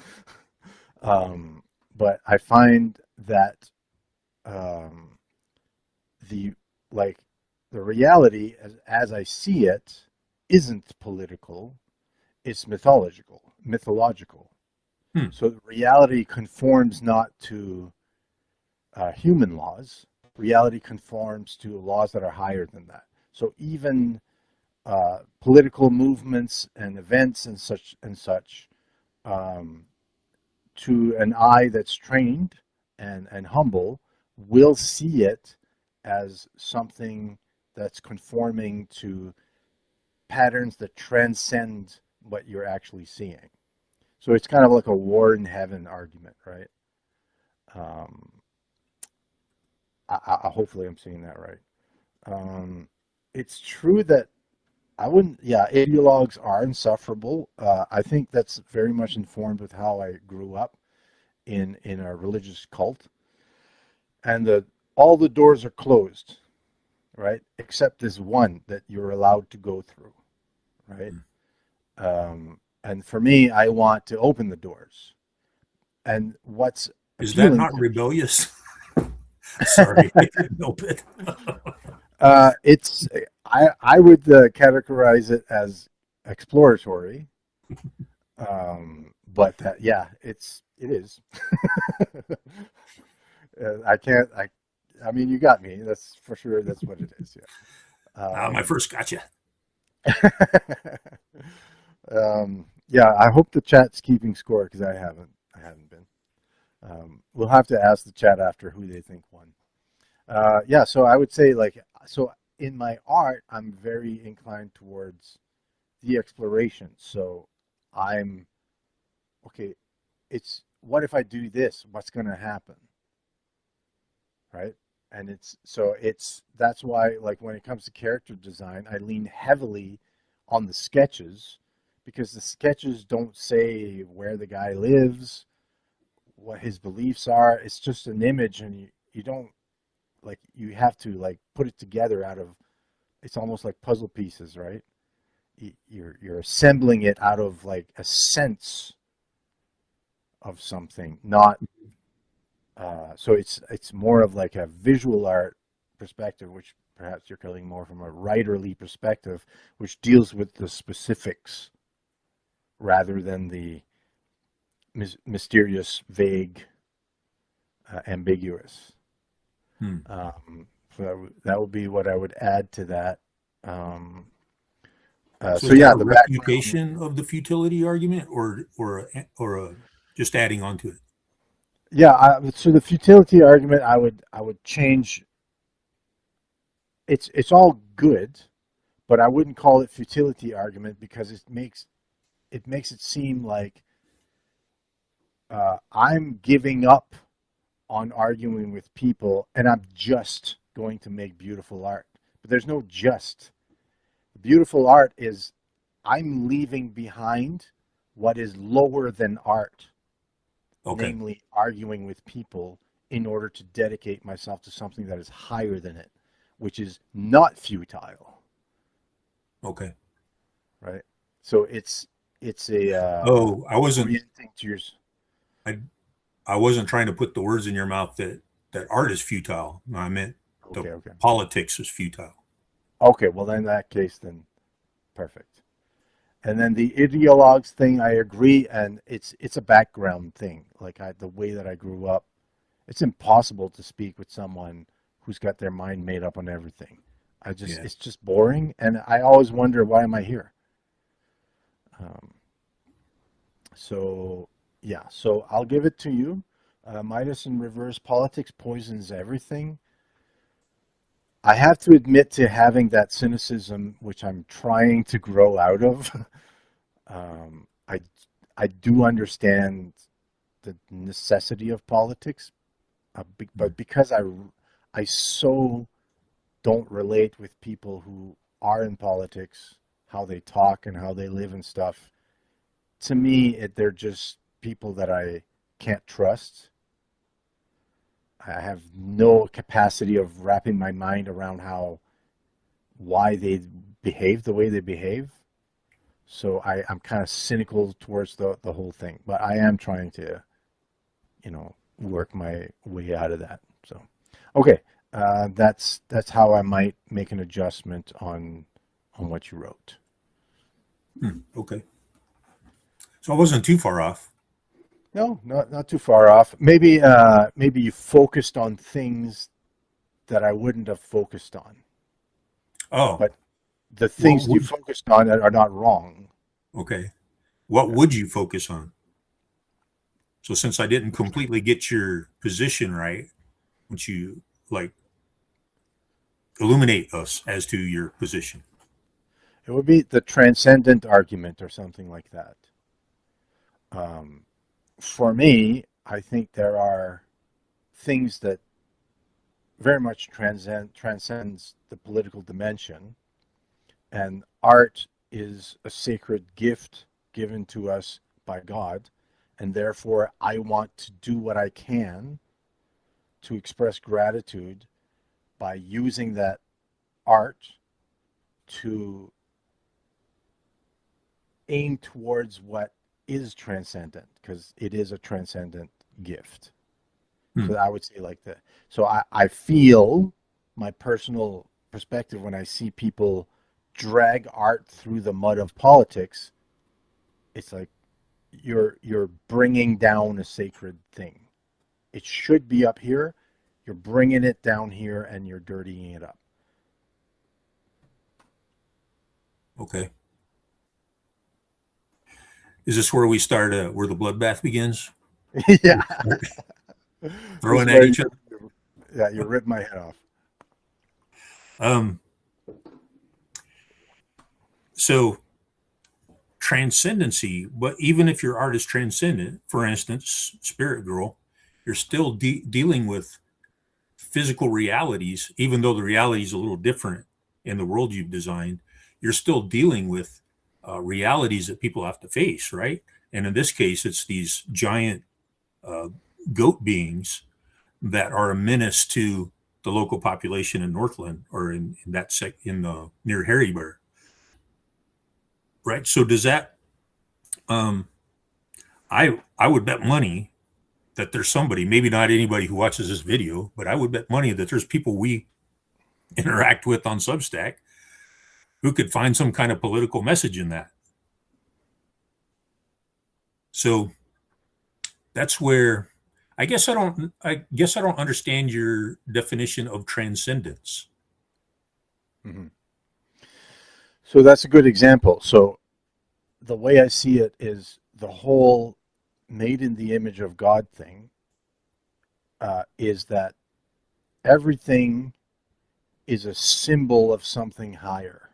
um, but I find that um, the like the reality as I see it isn't political. It's mythological. Hmm. So the reality conforms not to human laws. Reality conforms to laws that are higher than that. So even political movements and events and such, um, to an eye that's trained and humble, will see it as something that's conforming to patterns that transcend what you're actually seeing. So it's kind of like a war in heaven argument, right? Um, hopefully I'm seeing that right. Um, it's true that I wouldn't, yeah, ideologues are insufferable. I think that's very much informed with how I grew up in a religious cult, and all the doors are closed, right? Except this one that you're allowed to go through, right? Hmm. And for me, I want to open the doors. And what's Is that appealing not to me, rebellious? Sorry, I couldn't help it. it's I would categorize it as exploratory. But yeah, it is. I can't. I mean, you got me. That's for sure. That's what it is. Yeah. My first gotcha. Yeah. I hope the chat's keeping score because I haven't. I haven't been. We'll have to ask the chat after who they think won. Yeah. So I would say like so in my art, I'm very inclined towards the exploration. So I'm okay. It's what if I do this? What's going to happen? Right? And it's that's why like when it comes to character design, I lean heavily on the sketches because the sketches don't say where the guy lives, what his beliefs are. It's just an image, and you don't like you have to like put it together out of. It's almost like puzzle pieces, right? You're assembling it out of like a sense of something, not so it's more of like a visual art perspective, which perhaps you're calling more from a writerly perspective, which deals with the specifics rather than the mysterious, vague, ambiguous. Hmm. So that would be what I would add to that. Um, So so is that yeah, a the background. refutation of the futility argument, or just adding on to it? Yeah, so the futility argument, I would change. It's all good, but I wouldn't call it futility argument because it makes it seem like I'm giving up on arguing with people and I'm just going to make beautiful art. But there's no just. Beautiful art is I'm leaving behind what is lower than art, Okay, namely arguing with people in order to dedicate myself to something that is higher than it, which is not futile, okay. right? So it's a Oh, orienting to your. I, I wasn't trying to put the words in your mouth that art is futile. No, I meant the Okay, okay. politics is futile. Okay, well, in that case, then perfect. And then the ideologues thing, I agree, and it's a background thing. Like the way that I grew up, it's impossible to speak with someone who's got their mind made up on everything. Yeah. It's just boring, and I always wonder why am I here. Um, so yeah, so I'll give it to you. Midas in reverse, politics poisons everything. I have to admit to having that cynicism, which I'm trying to grow out of. Um, I I do understand the necessity of politics, Mm. but because I so don't relate with people who are in politics, how they talk and how they live and stuff. To me, they're just people that I can't trust. I have no capacity of wrapping my mind around why they behave the way they behave. So I'm kind of cynical towards the whole thing, but I am trying to, work my way out of that. So, okay, that's how I might make an adjustment on what you wrote. Okay. So I wasn't too far off. No, not too far off. Maybe you focused on things that I wouldn't have focused on, Oh, but the what things you would, focused on are not wrong. okay. What Yeah. would you focus on? So since I didn't completely get your position right, would you like illuminate us as to your position? It would be the transcendent argument or something like that. Um, for me, I think there are things that very much transcends the political dimension, and art is a sacred gift given to us by God, and therefore I want to do what I can to express gratitude by using that art to aim towards what is transcendent, because it is a transcendent gift. Hmm. So I would say like that. So I feel my personal perspective when I see people drag art through the mud of politics, it's like you're bringing down a sacred thing. It should be up here. You're bringing it down here and you're dirtying it up. Okay. Is this where we start, where the bloodbath begins? Yeah. This is Throwing at where each other? yeah, you rip my head off. Um, so transcendency, but even if your art is transcendent, for instance, Spirit Girl, you're still dealing with physical realities, even though the reality is a little different in the world you've designed. You're still dealing with realities that people have to face, right? And in this case, it's these giant uh, goat beings that are a menace to the local population in Northland or in that in near Harryburg, right? So does that? Um, I would bet money that there's somebody, maybe not anybody who watches this video, but I would bet money that there's people we interact with on Substack who could find some kind of political message in that. So that's where I guess I don't understand your definition of transcendence. Hmm. So that's a good example. So the way I see it is the whole made in the image of God thing is that everything is a symbol of something higher.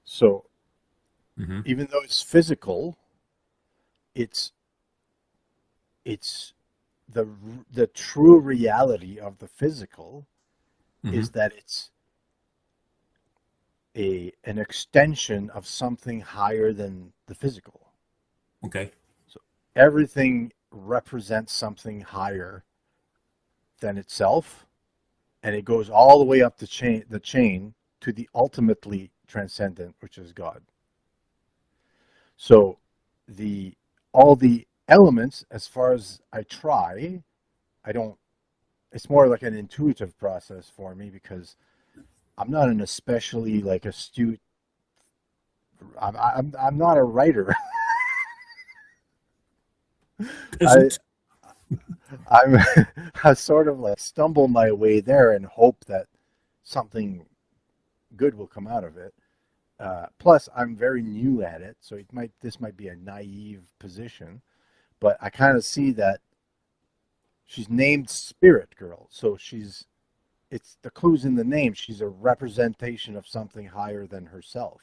So Mm-hmm. even though it's physical, it's it's the the true reality of the physical Mm-hmm. is that it's a an extension of something higher than the physical. Okay. So everything represents something higher than itself, and it goes all the way up the chain to the ultimately transcendent, which is God. So the all the elements, as far as I try, I don't. It's more like an intuitive process for me because I'm not an especially like astute. I'm not a writer. I Isn't I'm I sort of like stumble my way there and hope that something good will come out of it. Plus, I'm very new at it, so this might be a naive position, but I kind of see that she's named Spirit Girl, so it's the clues in the name. She's a representation of something higher than herself,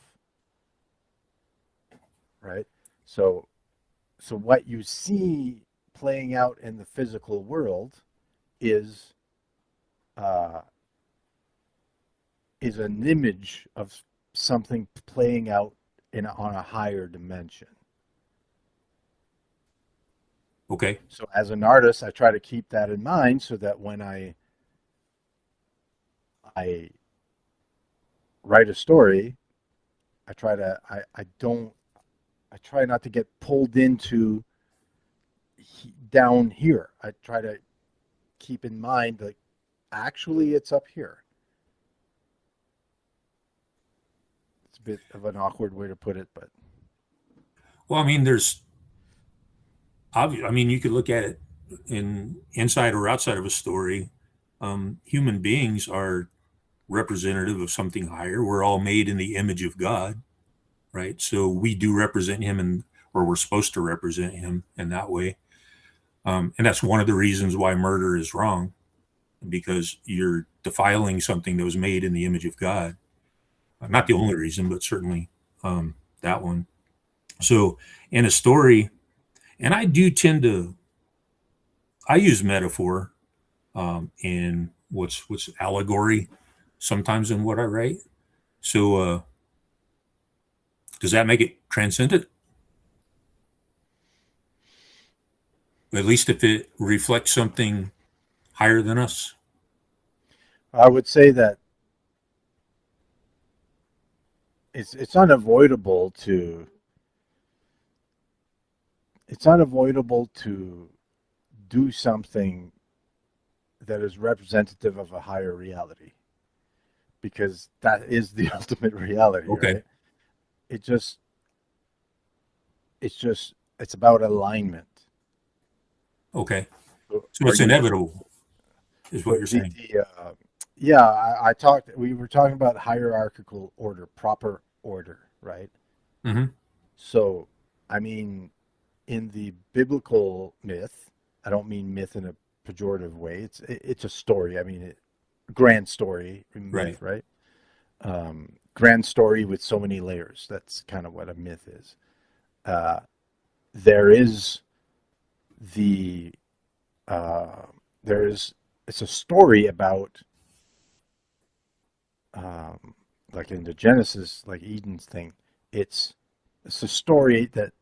right? So so what you see playing out in the physical world is uh, is an image of something playing out on a higher dimension. Okay. So as an artist, I try to keep that in mind so that when I write a story, I don't I try not to get pulled into down here. I try to keep in mind that actually it's up here. It's a bit of an awkward way to put it, but Well, I mean, I mean, you could look at it in inside or outside of a story. Human beings are representative of something higher. We're all made in the image of God, right? So we do represent Him, or we're supposed to represent Him in that way. And that's one of the reasons why murder is wrong, because you're defiling something that was made in the image of God. Not the only reason, but certainly that one. So in a story, and I do tend to, I use metaphor in what's allegory sometimes in what I write. So does that make it transcendent? At least if it reflects something higher than us. I would say that it's unavoidable to do something that is representative of a higher reality because that is the ultimate reality, Okay. right? It just it's about alignment. Okay. So So are it's you inevitable, is what so you're saying. yeah, I talked we were talking about hierarchical order, proper order, right? Hmm. So I mean in the biblical myth, I don't mean myth in a pejorative way. It's a story. I mean, grand story myth, Right. right? Grand story with so many layers. That's kind of what a myth is. Uh, there is the uh, there is it's a story about um, like in the Genesis, like Eden's thing. It's it's a story that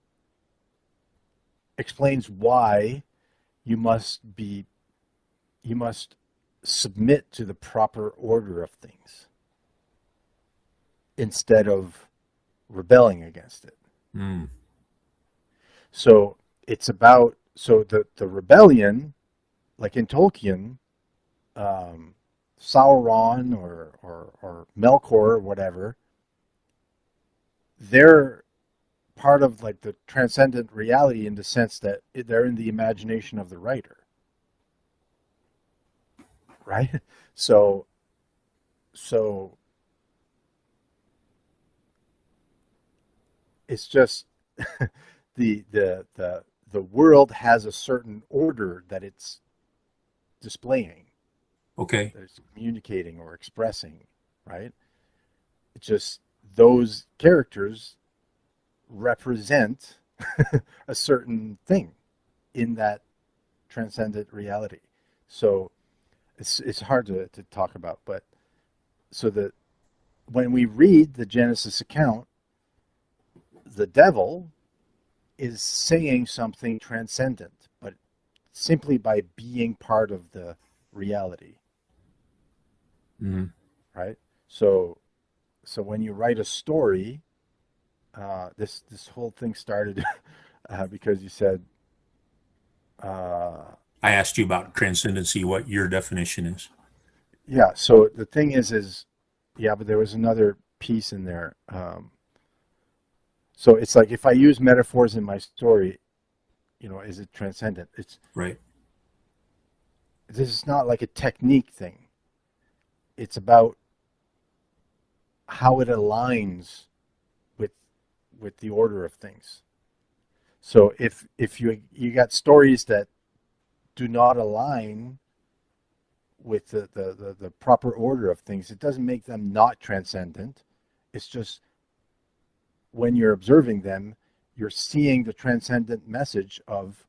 explains why you must be you must submit to the proper order of things instead of rebelling against it. Mm. So it's about so the rebellion, like in Tolkien, um, Sauron or Melkor or whatever, they're part of like the transcendent reality in the sense that they're in the imagination of the writer, right? So so it's just the world has a certain order that it's displaying, Okay. that it's communicating or expressing, right? It's just those characters represent a certain thing in that transcendent reality. So it's hard to talk about, but so that when we read the Genesis account, the devil is saying something transcendent, but simply by being part of the reality, Mm. right? So, so when you write a story, this whole thing started because you said, uh, I asked you about transcendency, what your definition is. yeah. So the thing is, yeah, but there was another piece in there. So it's like if I use metaphors in my story, is it transcendent? Right. This is not like a technique thing. It's about how it aligns with with the order of things. So if you got stories that do not align with the proper order of things, it doesn't make them not transcendent. It's just when you're observing them, you're seeing the transcendent message of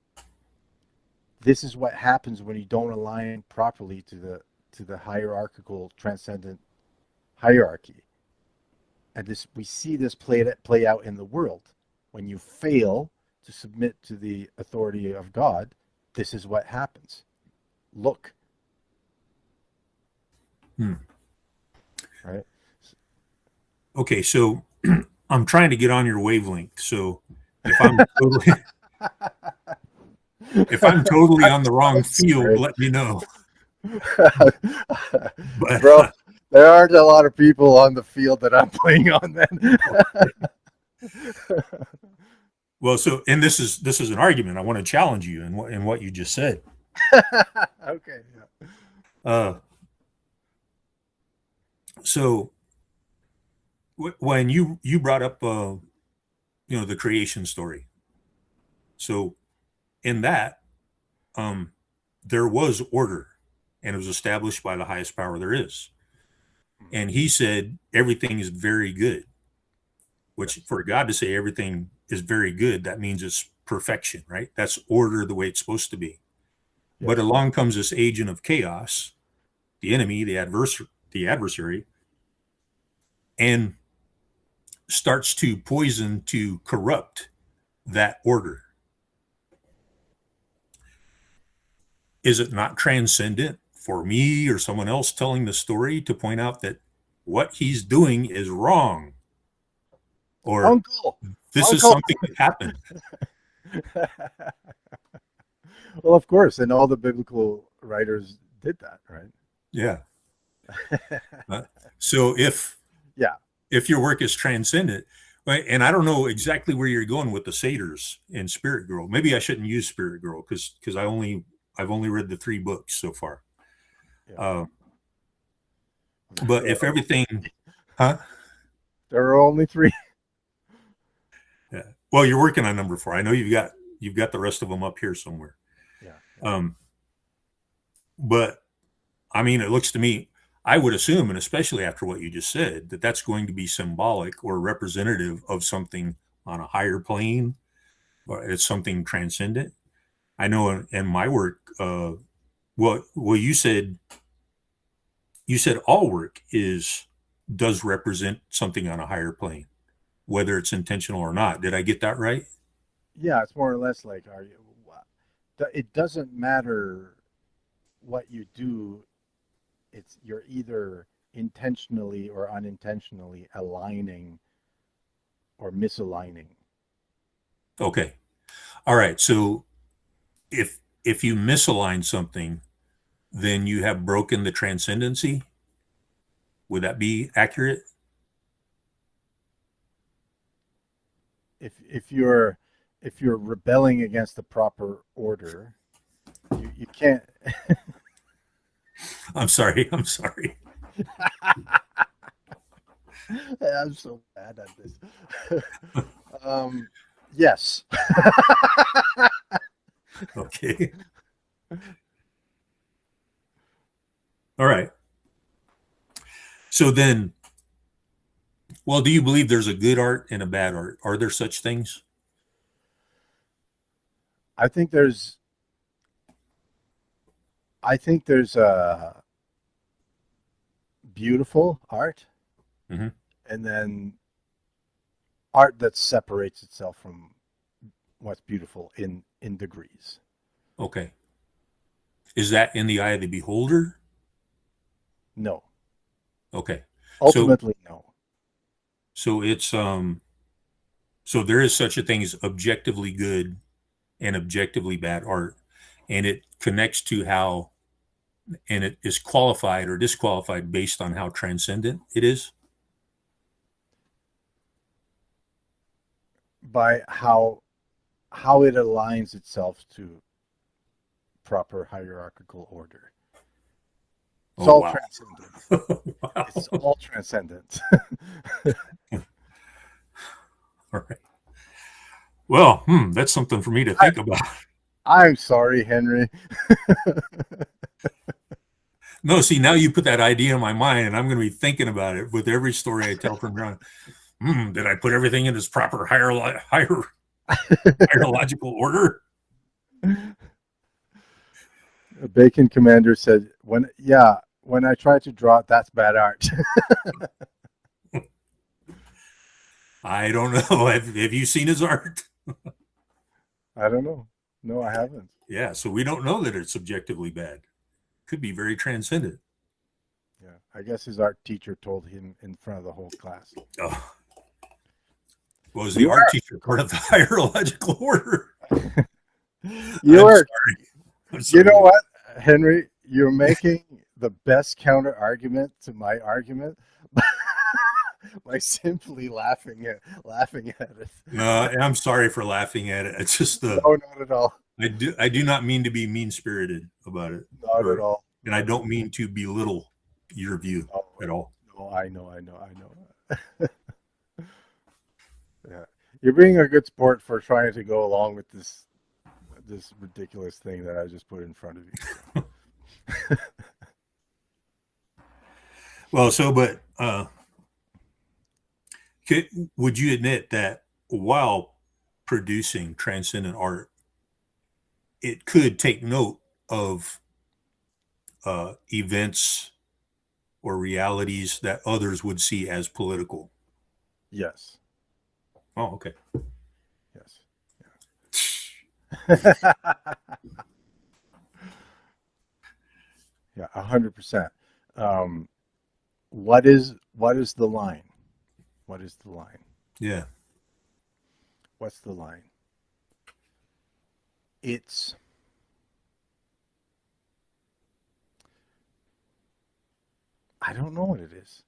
this is what happens when you don't align properly to the hierarchical transcendent hierarchy. And this we see this play out in the world. When you fail to submit to the authority of God, this is what happens. Look. Right? Okay, so I'm trying to get on your wavelength. So if I'm totally, if I'm totally on the wrong field, let me know. But Bro, there aren't a lot of people on the field that I'm playing on then. well, so and this is an argument. I want to challenge you in what you just said. Okay. Yeah. So when you brought up the creation story, so in that there was order, and it was established by the highest power there is, and he said everything is very good, which for God to say everything is very good, that means it's perfection, right? That's order the way it's supposed to be. Yes. But along comes this agent of chaos, the enemy, the adversary, and starts to poison, to corrupt that order. Is it not transcendent for me or someone else telling the story to point out that what he's doing is wrong? Or Uncle. this is something that happened. Well, of course, and all the biblical writers did that, right? Yeah. So if your work is transcendent, right, and I don't know exactly where you're going with the satyrs and Spirit Girl. Maybe I shouldn't use Spirit Girl because I've only read the 3 books so far. Yeah. But if everything, huh? There are only 3. Yeah. Well, you're working on number 4. I know you've got the rest of them up here somewhere. Yeah. But I mean, it looks to me, I would assume, and especially after what you just said, that that's going to be symbolic or representative of something on a higher plane, or it's something transcendent. I know in my work, well, you said all work does represent something on a higher plane, whether it's intentional or not. Did I get that right? Yeah, it's more or less like, it doesn't matter what you do. You're either intentionally or unintentionally aligning or misaligning. Okay. All right. So if you misalign something, then you have broken the transcendency. Would that be accurate? If you're rebelling against the proper order, you can't. I'm sorry. I'm so bad at this. Yes. Okay. All right. So then, well, do you believe there's a good art and a bad art? Are there such things? I think there's beautiful art, mm-hmm. and then art that separates itself from what's beautiful in degrees. Okay. Is that in the eye of the beholder? No. Okay. Ultimately, no. So it's so there is such a thing as objectively good and objectively bad art, and it connects to how, and it is qualified or disqualified based on how transcendent it is. By how it aligns itself to proper hierarchical order. It's all transcendent. Wow. It's all transcendent. All right. Well, that's something for me to think about. I'm sorry, Henry. No, see, now you put that idea in my mind, and I'm going to be thinking about it with every story I tell from John. Did I put everything in its proper hierological order? A Bacon Commander said, when I try to draw it, that's bad art. I don't know. Have you seen his art? I don't know. No, I haven't. Yeah, so we don't know that it's subjectively bad. Could be very transcendent. Yeah, I guess his art teacher told him in front of the whole class. Oh. Was the art teacher part of the hierological order? You are. I'm sorry. You know what, Henry? You're making the best counter argument to my argument by simply laughing at it. No, I'm sorry for laughing at it. It's just No, not at all. I do not mean to be mean spirited about it. Not at all. And I don't mean to belittle your view at all. No, I know. Yeah, you're being a good sport for trying to go along with this ridiculous thing that I just put in front of you. Well, but would you admit that while producing transcendent art, it could take note of events or realities that others would see as political? Yes. Oh, okay. Yes. Yeah, 100%. What is the line? What is the line? Yeah. What's the line? It's I don't know what it is.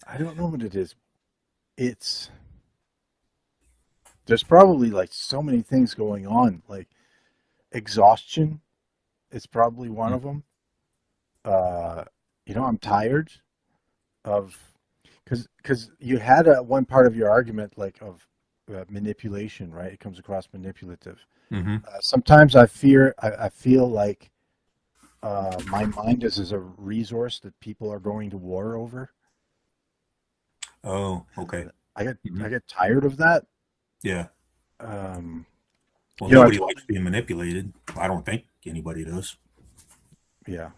I don't know what it is. There's probably like so many things going on. Like exhaustion is probably one of them. I'm tired of because you had one part of your argument like of manipulation, right? It comes across manipulative. Mm-hmm. Sometimes I feel like my mind is a resource that people are going to war over. Oh, okay. I get tired of that. Yeah. Well, nobody likes being manipulated. I don't think anybody does. Yeah.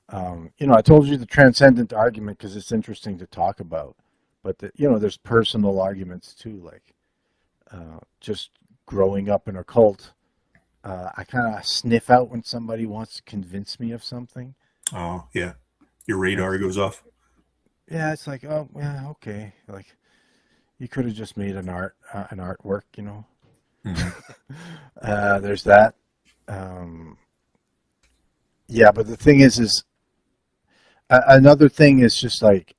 I told you the transcendent argument because it's interesting to talk about, but there's personal arguments too, like just growing up in a cult. I kind of sniff out when somebody wants to convince me of something. Oh, yeah. Your radar goes off. Yeah, it's like, oh, yeah, okay. Like, you could have just made an artwork, Mm-hmm. There's that. Yeah, but the thing is another thing is just like,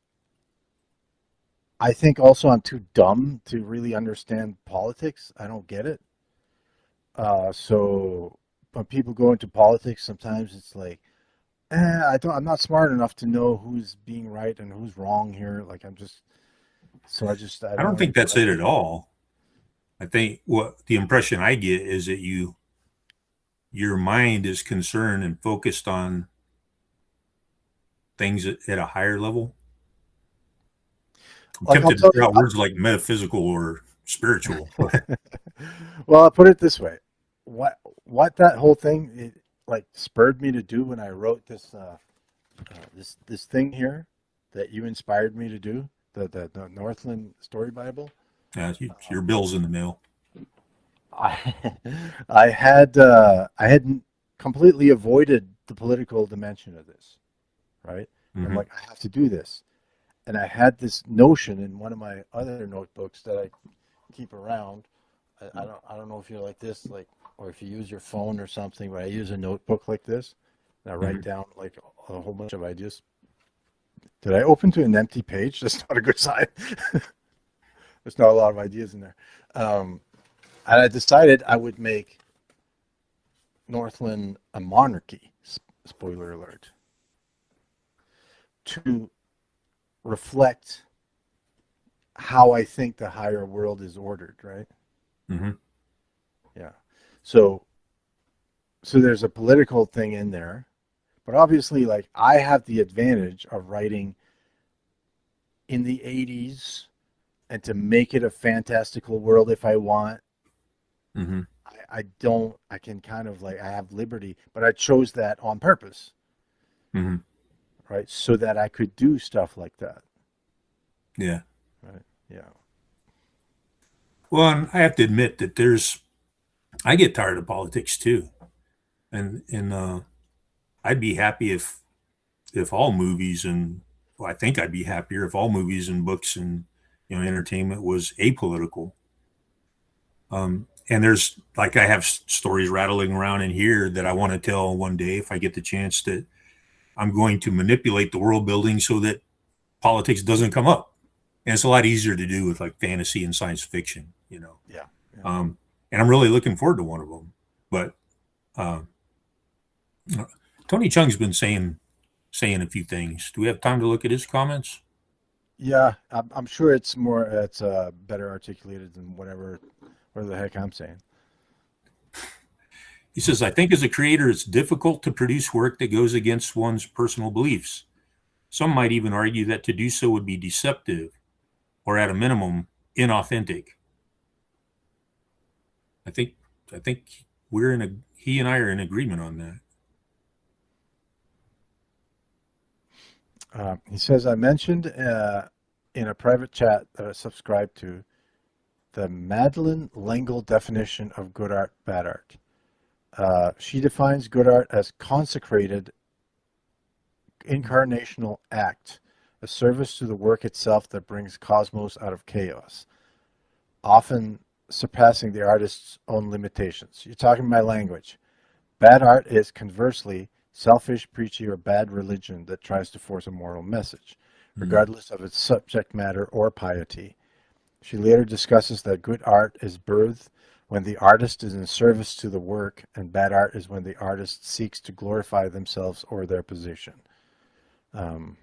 I think also I'm too dumb to really understand politics. I don't get it. So when people go into politics, sometimes it's like, I'm not smart enough to know who's being right and who's wrong here. Like I don't think that's it at all. I think what the impression I get is that your mind is concerned and focused on things at a higher level. I'm tempted to throw out words like metaphysical or spiritual. Well, I'll put it this way. What that whole thing like spurred me to do when I wrote this this thing here that you inspired me to do, the Northland Story Bible. Yeah, your bill's in the mail. I had completely avoided the political dimension of this, right? Mm-hmm. I'm like, I have to do this, and I had this notion in one of my other notebooks that I keep around. I don't know if you're like this, like, or if you use your phone or something, but I use a notebook like this, and I write down like a whole bunch of ideas. Did I open to an empty page? That's not a good sign. There's not a lot of ideas in there. And I decided I would make Northland a monarchy, spoiler alert, to reflect how I think the higher world is ordered, right? Hmm. Yeah. So so there's a political thing in there, but obviously, like I have the advantage of writing in the 80s and to make it a fantastical world if I want. Hmm. I don't, I can kind of like, I have liberty, but I chose that on purpose, Hmm. right? So that I could do stuff like that, Yeah. right? Yeah. Well, and I have to admit that I get tired of politics too, and I'd be happy if all movies and well, I think I'd be happier if all movies and books and entertainment was apolitical. And there's like I have stories rattling around in here that I want to tell one day if I get the chance that I'm going to manipulate the world building so that politics doesn't come up. And it's a lot easier to do with like fantasy and science fiction, you know. Yeah. Yeah. And I'm really looking forward to one of them. But uh, Tony Chung's been saying a few things. Do we have time to look at his comments? Yeah. I'm sure it's better articulated than whatever the heck I'm saying. He says, I think as a creator, it's difficult to produce work that goes against one's personal beliefs. Some might even argue that to do so would be deceptive or at a minimum inauthentic. I think I think he and I are in agreement on that. He says, I mentioned in a private chat that I subscribed to the Madeline L'Engle definition of good art, bad art. She defines good art as consecrated incarnational act, a service to the work itself that brings cosmos out of chaos, often surpassing the artist's own limitations. You're talking my language. Bad art is conversely selfish, preachy, or bad religion that tries to force a moral message, Mm. regardless of its subject matter or piety. She later discusses that good art is birthed when the artist is in service to the work, and bad art is when the artist seeks to glorify themselves or their position. Um,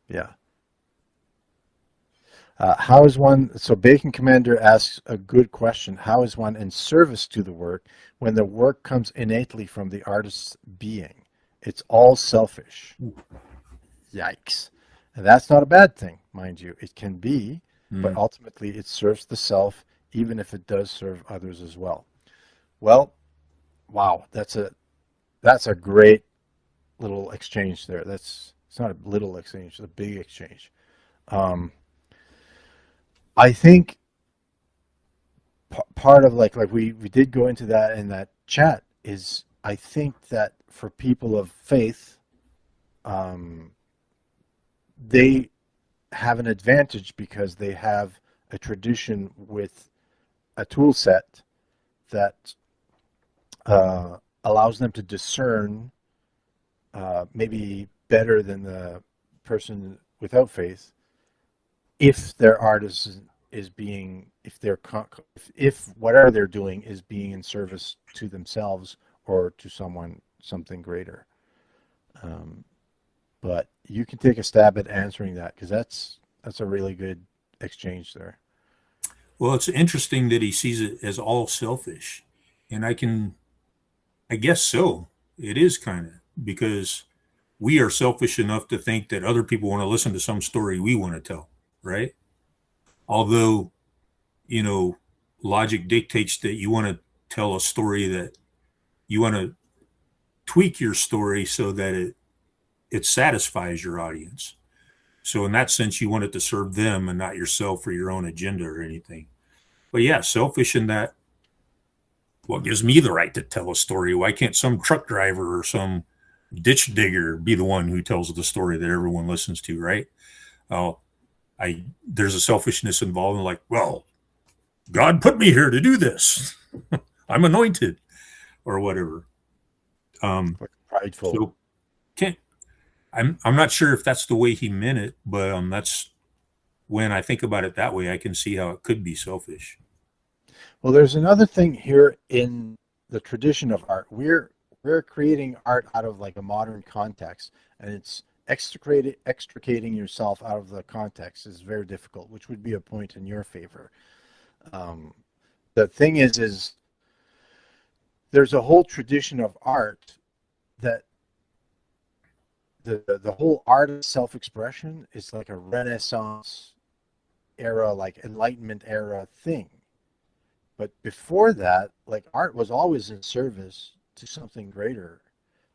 yeah. How is one, so Bacon Commander asks a good question. How is one in service to the work when the work comes innately from the artist's being? It's all selfish. Yikes. And that's not a bad thing, mind you. It can be, but Mm. ultimately it serves the self, even if it does serve others as well. Well, wow, that's a great little exchange there. It's not a little exchange, it's a big exchange. Um, I think part of like we did go into that in that chat is I think that for people of faith, um, they have an advantage because they have a tradition with a tool set that allows them to discern maybe better than the person without faith if their art is being if whatever they're doing is being in service to themselves or to something greater. Um, but you can take a stab at answering that because that's a really good exchange there. Well, it's interesting that he sees it as all selfish. And I guess so. It is kind of because we are selfish enough to think that other people want to listen to some story we want to tell, right? Although, you know, logic dictates that you want to tell a story that you want to tweak your story so that it satisfies your audience. So in that sense, you want it to serve them and not yourself or your own agenda or anything. But yeah, selfish in that what gives me the right to tell a story? Why can't some truck driver or some ditch digger be the one who tells the story that everyone listens to, right? Oh, I there's a selfishness involved in like, well, God put me here to do this. I'm anointed or whatever. Um, Like prideful. so can't I'm not sure if that's the way he meant it, but that's when I think about it that way, I can see how it could be selfish. Well, there's another thing here in the tradition of art. We're creating art out of like a modern context, and extricating yourself out of the context is very difficult, which would be a point in your favor. Um, the thing is there's a whole tradition of art that the whole art of self-expression is like a Renaissance era, like Enlightenment era thing. But before that, like art was always in service to something greater.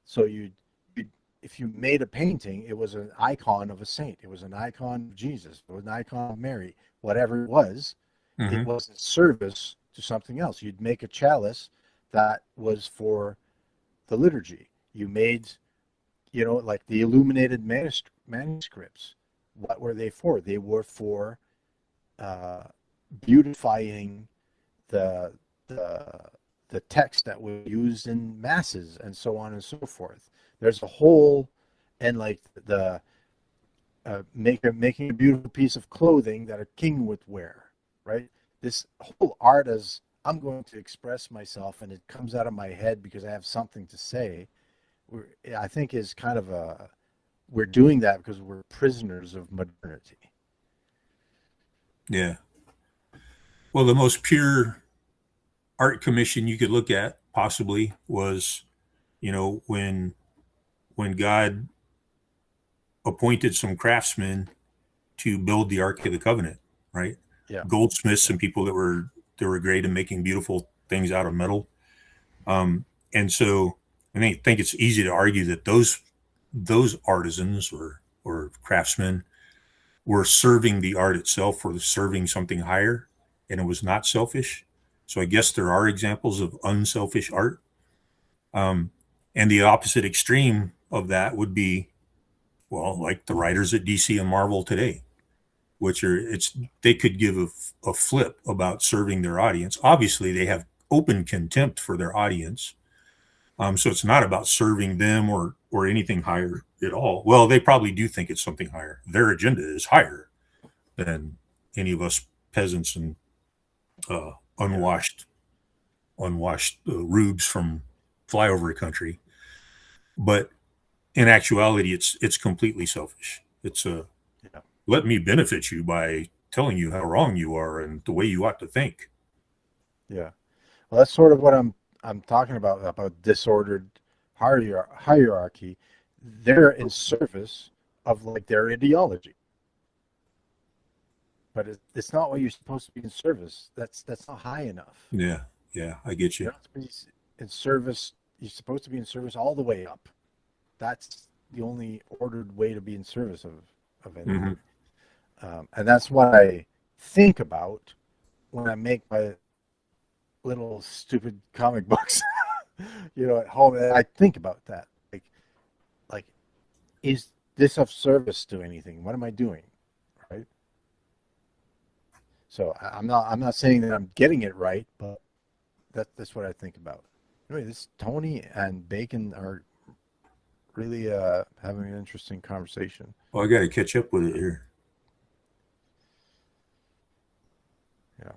So you if you made a painting, it was an icon of a saint. It was an icon of Jesus. It was an icon of Mary. Whatever it Mm-hmm. was in service to something else. You'd make a chalice that was for the liturgy. You made, like the illuminated manuscripts. What were they for? They were for uh, beautifying the the the text that was used in masses and so on and so forth. There's a whole and like the making a beautiful piece of clothing that a king would wear, right? This whole art is I'm going to express myself and it comes out of my head because I have something to say. I think is kind of a we're doing that because we're prisoners of modernity. Yeah. Well, the most pure art commission you could look at possibly was, when God appointed some craftsmen to build the Ark of the Covenant, right? Yeah, Goldsmiths yeah, and people that were great at making beautiful things out of metal. And so I think it's easy to argue that those artisans or craftsmen were serving the art itself, or serving something higher, and it was not selfish. So I guess there are examples of unselfish art. Um, and the opposite extreme of that would be, well, like the writers at DC and Marvel today, which they could give a flip about serving their audience. Obviously, they have open contempt for their audience. So it's not about serving them or anything higher at all. Well, they probably do think it's something higher. Their agenda is higher than any of us peasants and uh, yeah, unwashed rubes from flyover country. But in actuality, it's completely selfish. It's a yeah, let me benefit you by telling you how wrong you are and the way you ought to think. yeah. Well, that's sort of what I'm talking about disordered hierarchy. They're in service of like their ideology, but it's not what you're supposed to be in service. That's not high enough. Yeah, yeah, I get you. You're not supposed to be in service. You're supposed to be in service all the way up. That's the only ordered way to be in service of Hmm. anything. And that's what I think about when I make my little stupid comic books, at home. And I think about that. Like, is this of service to anything? What am I doing? Right. So I'm not saying that I'm getting it right, but that's what I think about. Anyway, this Tony and Bacon are really having an interesting conversation. Well, I got to catch up with it here. Yeah.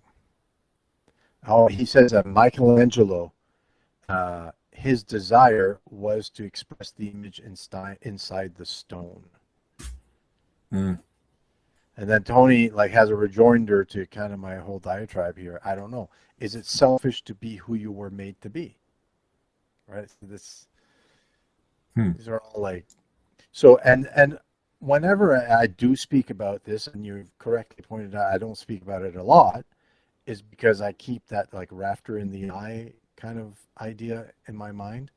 Oh, he says that Michelangelo, his desire was to express the image inside the stone. Mm. And then Tony like has a rejoinder to kind of my whole diatribe here. I don't know. Is it selfish to be who you were made to be? Right. So Hmm. these are all like so. And whenever I do speak about this, and you correctly pointed out, I don't speak about it a lot, is because I keep that like rafter in the eye kind of idea in my mind.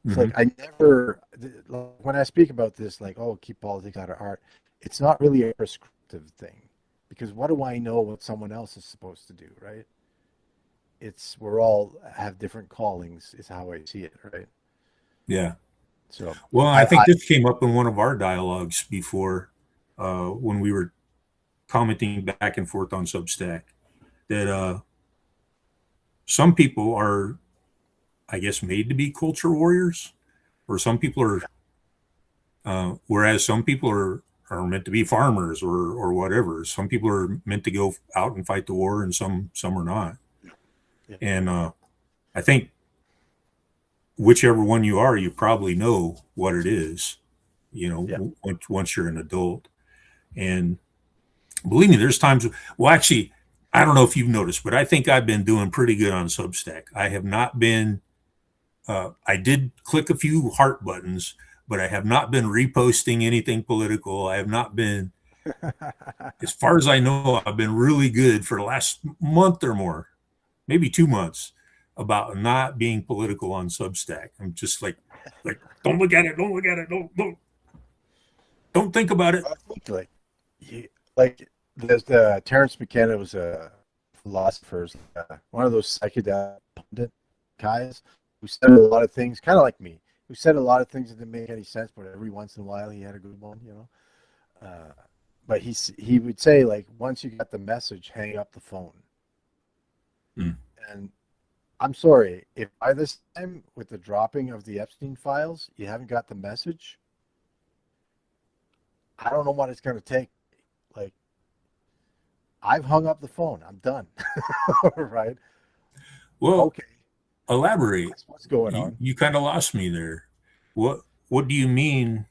It's Hmm. like I never, like, when I speak about this, like, oh, keep politics out of art, it's not really a prescriptive thing because what do I know what someone else is supposed to do, right? We're all have different callings, is how I see it, right? Yeah. So Well, I I think this came up in one of our dialogues before, when we were commenting back and forth on Substack, that some people are, I guess, made to be culture warriors, or some people are, whereas some people are meant to be farmers or whatever. Some people are meant to go out and fight the war, and some are not. yeah, And I think whichever one you are, you probably know what it is. Yeah. once you're an adult. And believe me, there's times, well, actually, I don't know if you've noticed, but I think I've been doing pretty good on Substack. I have not been, I did click a few heart buttons, but I have not been reposting anything political. I have not been, as far as I know, I've been really good for the last month or more, maybe 2 months, about not being political on Substack. I'm just like, don't look at it, don't look at it, don't think about it. I think like there's the Terrence McKenna was a philosopher, one of those psychedelic pundit guys who said a lot of things, kind of like me, who said a lot of things that didn't make any sense, but every once in a while he had a good one, you know. But he would say, like, once you got the message, hang up the phone. Mm. And I'm sorry, if by this time with the dropping of the Epstein files, you haven't got the message, I don't know what it's going to take. Like, I've hung up the phone. I'm done. Right? Well, Okay. elaborate. That's what's going You on. you kind of lost me there. What do you mean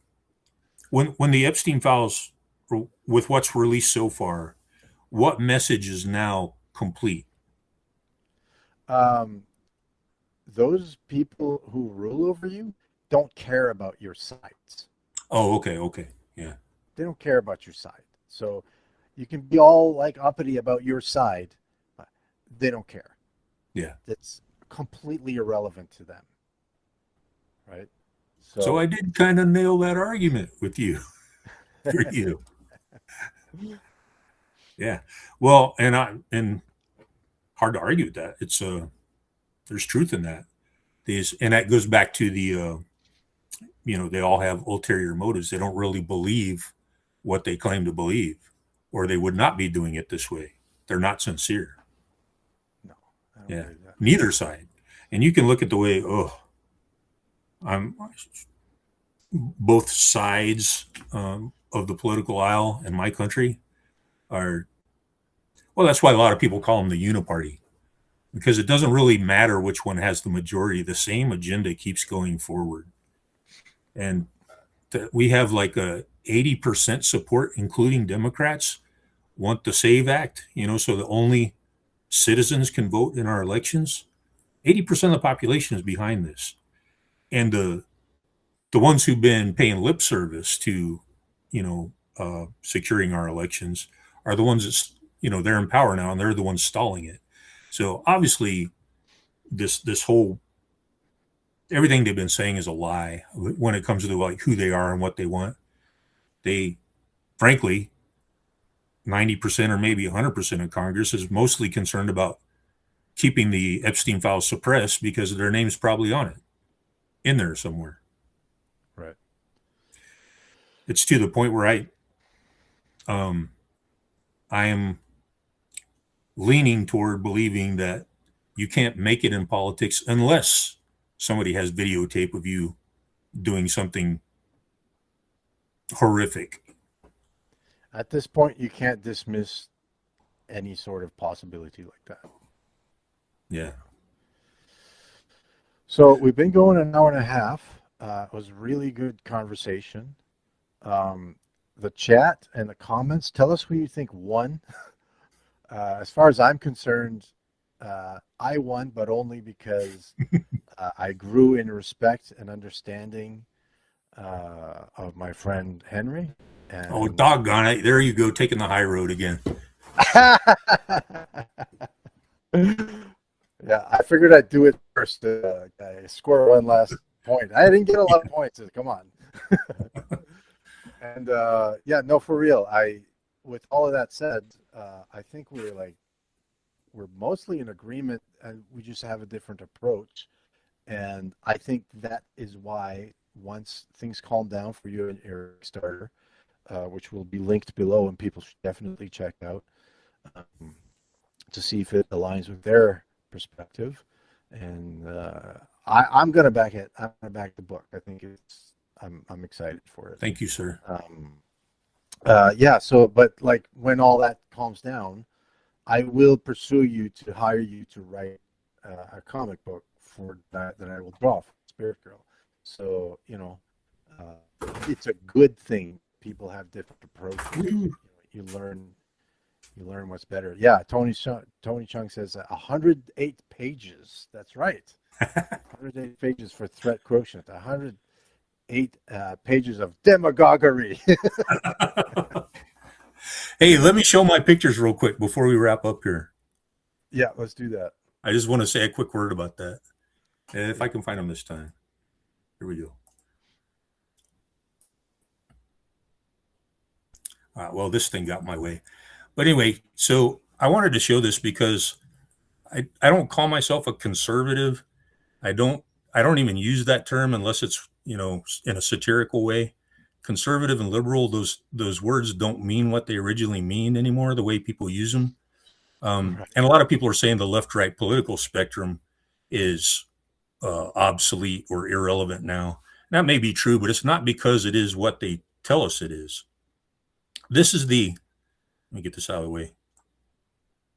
when the Epstein files, with what's released so far? What message is now complete? Um, those people who rule over you don't care about your sides. Oh, okay, yeah, They don't care about your side. So you can be all like uppity about your side. But they don't care. yeah. That's completely irrelevant to them. Right? So So I did kind of nail that argument with you for you. Yeah. Well, and hard to argue with that. It's there's truth in that. These and that goes back to the they all have ulterior motives. They don't really believe what they claim to believe, or they would not be doing it this way. They're not sincere. no, I don't Yeah. believe that. Neither side. And you can look at the way, I'm both sides of the political aisle in my country are, well, that's why a lot of people call them the uniparty, because it doesn't really matter which one has the majority. The same agenda keeps going forward. And we have like a 80% support, including Democrats, want the SAVE Act, so that only citizens can vote in our elections. 80% of the population is behind this. And the ones who've been paying lip service to, securing our elections are the ones that, they're in power now and they're the ones stalling it. So obviously this whole, everything they've been saying is a lie when it comes to like who they are and what they want. They, frankly, 90% or maybe 100% of Congress is mostly concerned about keeping the Epstein files suppressed because their name's probably on it in there somewhere. Right. It's to the point where I am leaning toward believing that you can't make it in politics unless somebody has videotape of you doing something horrific. At this point, you can't dismiss any sort of possibility like that. Yeah. So we've been going an hour and a half. It was really good conversation. The chat and the comments, tell us who you think won. As far as I'm concerned, I won, but only because I grew in respect and understanding of my friend Henry. Oh, And doggone it. There you go, taking the high road again. yeah, I figured I'd do it first. I score one last point. I didn't get a lot of points. Come on. And yeah, no, for real. With all of that said, I think we're mostly in agreement, and we just have a different approach. And I think that is why once things calm down for you and Eric Starter, which will be linked below, and people should definitely check out to see if it aligns with their perspective. And I'm gonna back it. I'm gonna back the book. I think I'm excited for it. Thank you, sir. Yeah. So, but like when all that calms down, I will pursue you to hire you to write a comic book for that I will draw for Spirit Girl. So it's a good thing. People have different approaches. Woo. You learn what's better. Yeah, Tony Chung says 108 pages. That's right. 108 pages for threat quotient. 108 pages of demagoguery. Hey, let me show my pictures real quick before we wrap up here. Yeah, let's do that. I just want to say a quick word about that. If I can find them this time. Here we go. Well, this thing got my way. But anyway, so I wanted to show this because I don't call myself a conservative. I don't even use that term unless it's, in a satirical way. Conservative and liberal, those words don't mean what they originally mean anymore, the way people use them. Right. And a lot of people are saying the left-right political spectrum is obsolete or irrelevant now. That may be true, but it's not because it is what they tell us it is. Let me get this out of the way.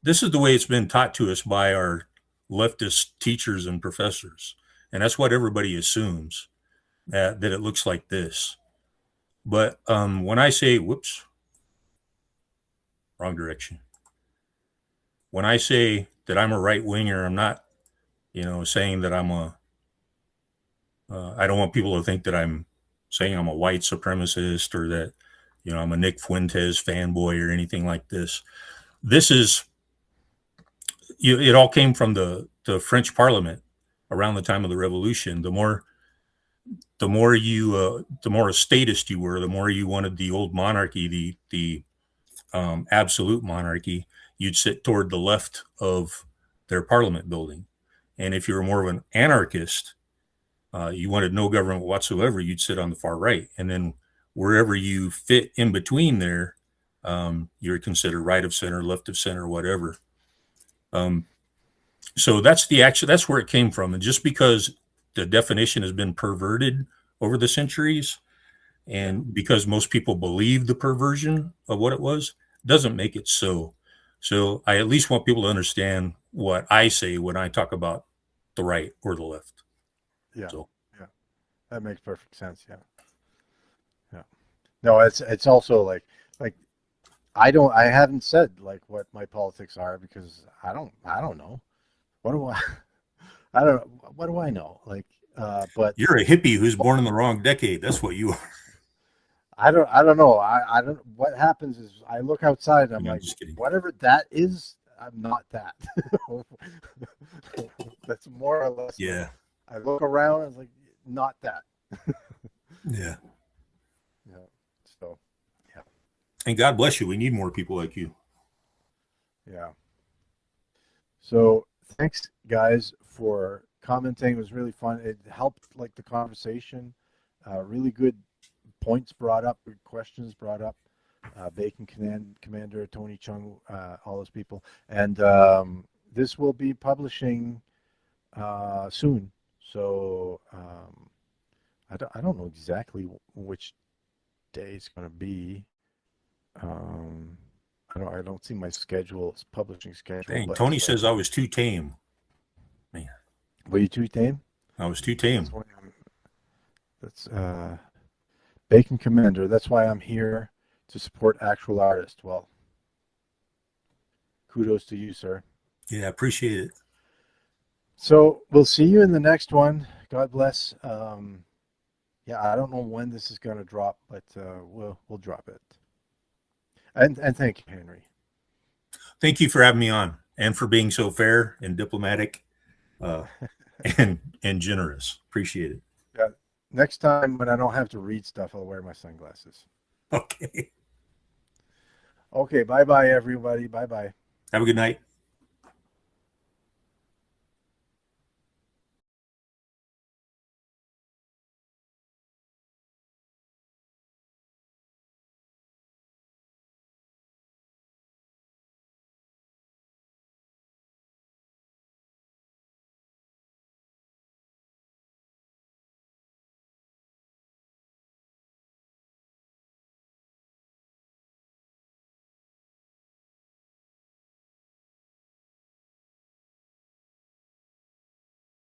This is the way it's been taught to us by our leftist teachers and professors. And that's what everybody assumes, that it looks like this. But when I say, whoops, wrong direction. When I say that I'm a right winger, I'm not, saying that I don't want people to think that I'm saying I'm a white supremacist or that, I'm a Nick Fuentes fanboy or anything like this. This is, it all came from the French Parliament around the time of the Revolution. The more a statist you were, the more you wanted the old monarchy, the absolute monarchy, you'd sit toward the left of their parliament building. And if you were more of an anarchist, you wanted no government whatsoever, you'd sit on the far right. And then wherever you fit in between there, you're considered right of center, left of center, whatever. So that's where it came from. And just because the definition has been perverted over the centuries, and because most people believe the perversion of what it was, doesn't make it so. So I at least want people to understand what I say when I talk about the right or the left. Yeah. So. Yeah. That makes perfect sense. Yeah. Yeah. No, it's also like I haven't said like what my politics are because I don't know. What do what do I know? Like but You're a hippie who's born in the wrong decade. That's what you are. I don't know. I don't. What happens is I look outside and I'm like, just kidding. whatever that is, I'm not that. That's more or less. Yeah. I look around and it's like, not that. Yeah. Yeah. So, yeah. And God bless you. We need more people like you. Yeah. So thanks guys for commenting. It was really fun. It helped like the conversation. Really good points brought up, good questions brought up. Bacon Commander, Tony Chung, all those people. And this will be publishing soon. So I don't know exactly which day it's going to be. I don't see my publishing schedule. Dang, but, Tony says I was too tame. Man. Were you too tame? I was too tame. That's Bacon Commander. That's why I'm here to support actual artists. Well, kudos to you, sir. Yeah, appreciate it. So we'll see you in the next one. God bless. Yeah, I don't know when this is going to drop, but we'll drop it. And thank you, Henry. Thank you for having me on and for being so fair and diplomatic and generous. Appreciate it. Yeah. Next time when I don't have to read stuff, I'll wear my sunglasses. Okay. Okay. Bye-bye, everybody. Bye-bye. Have a good night.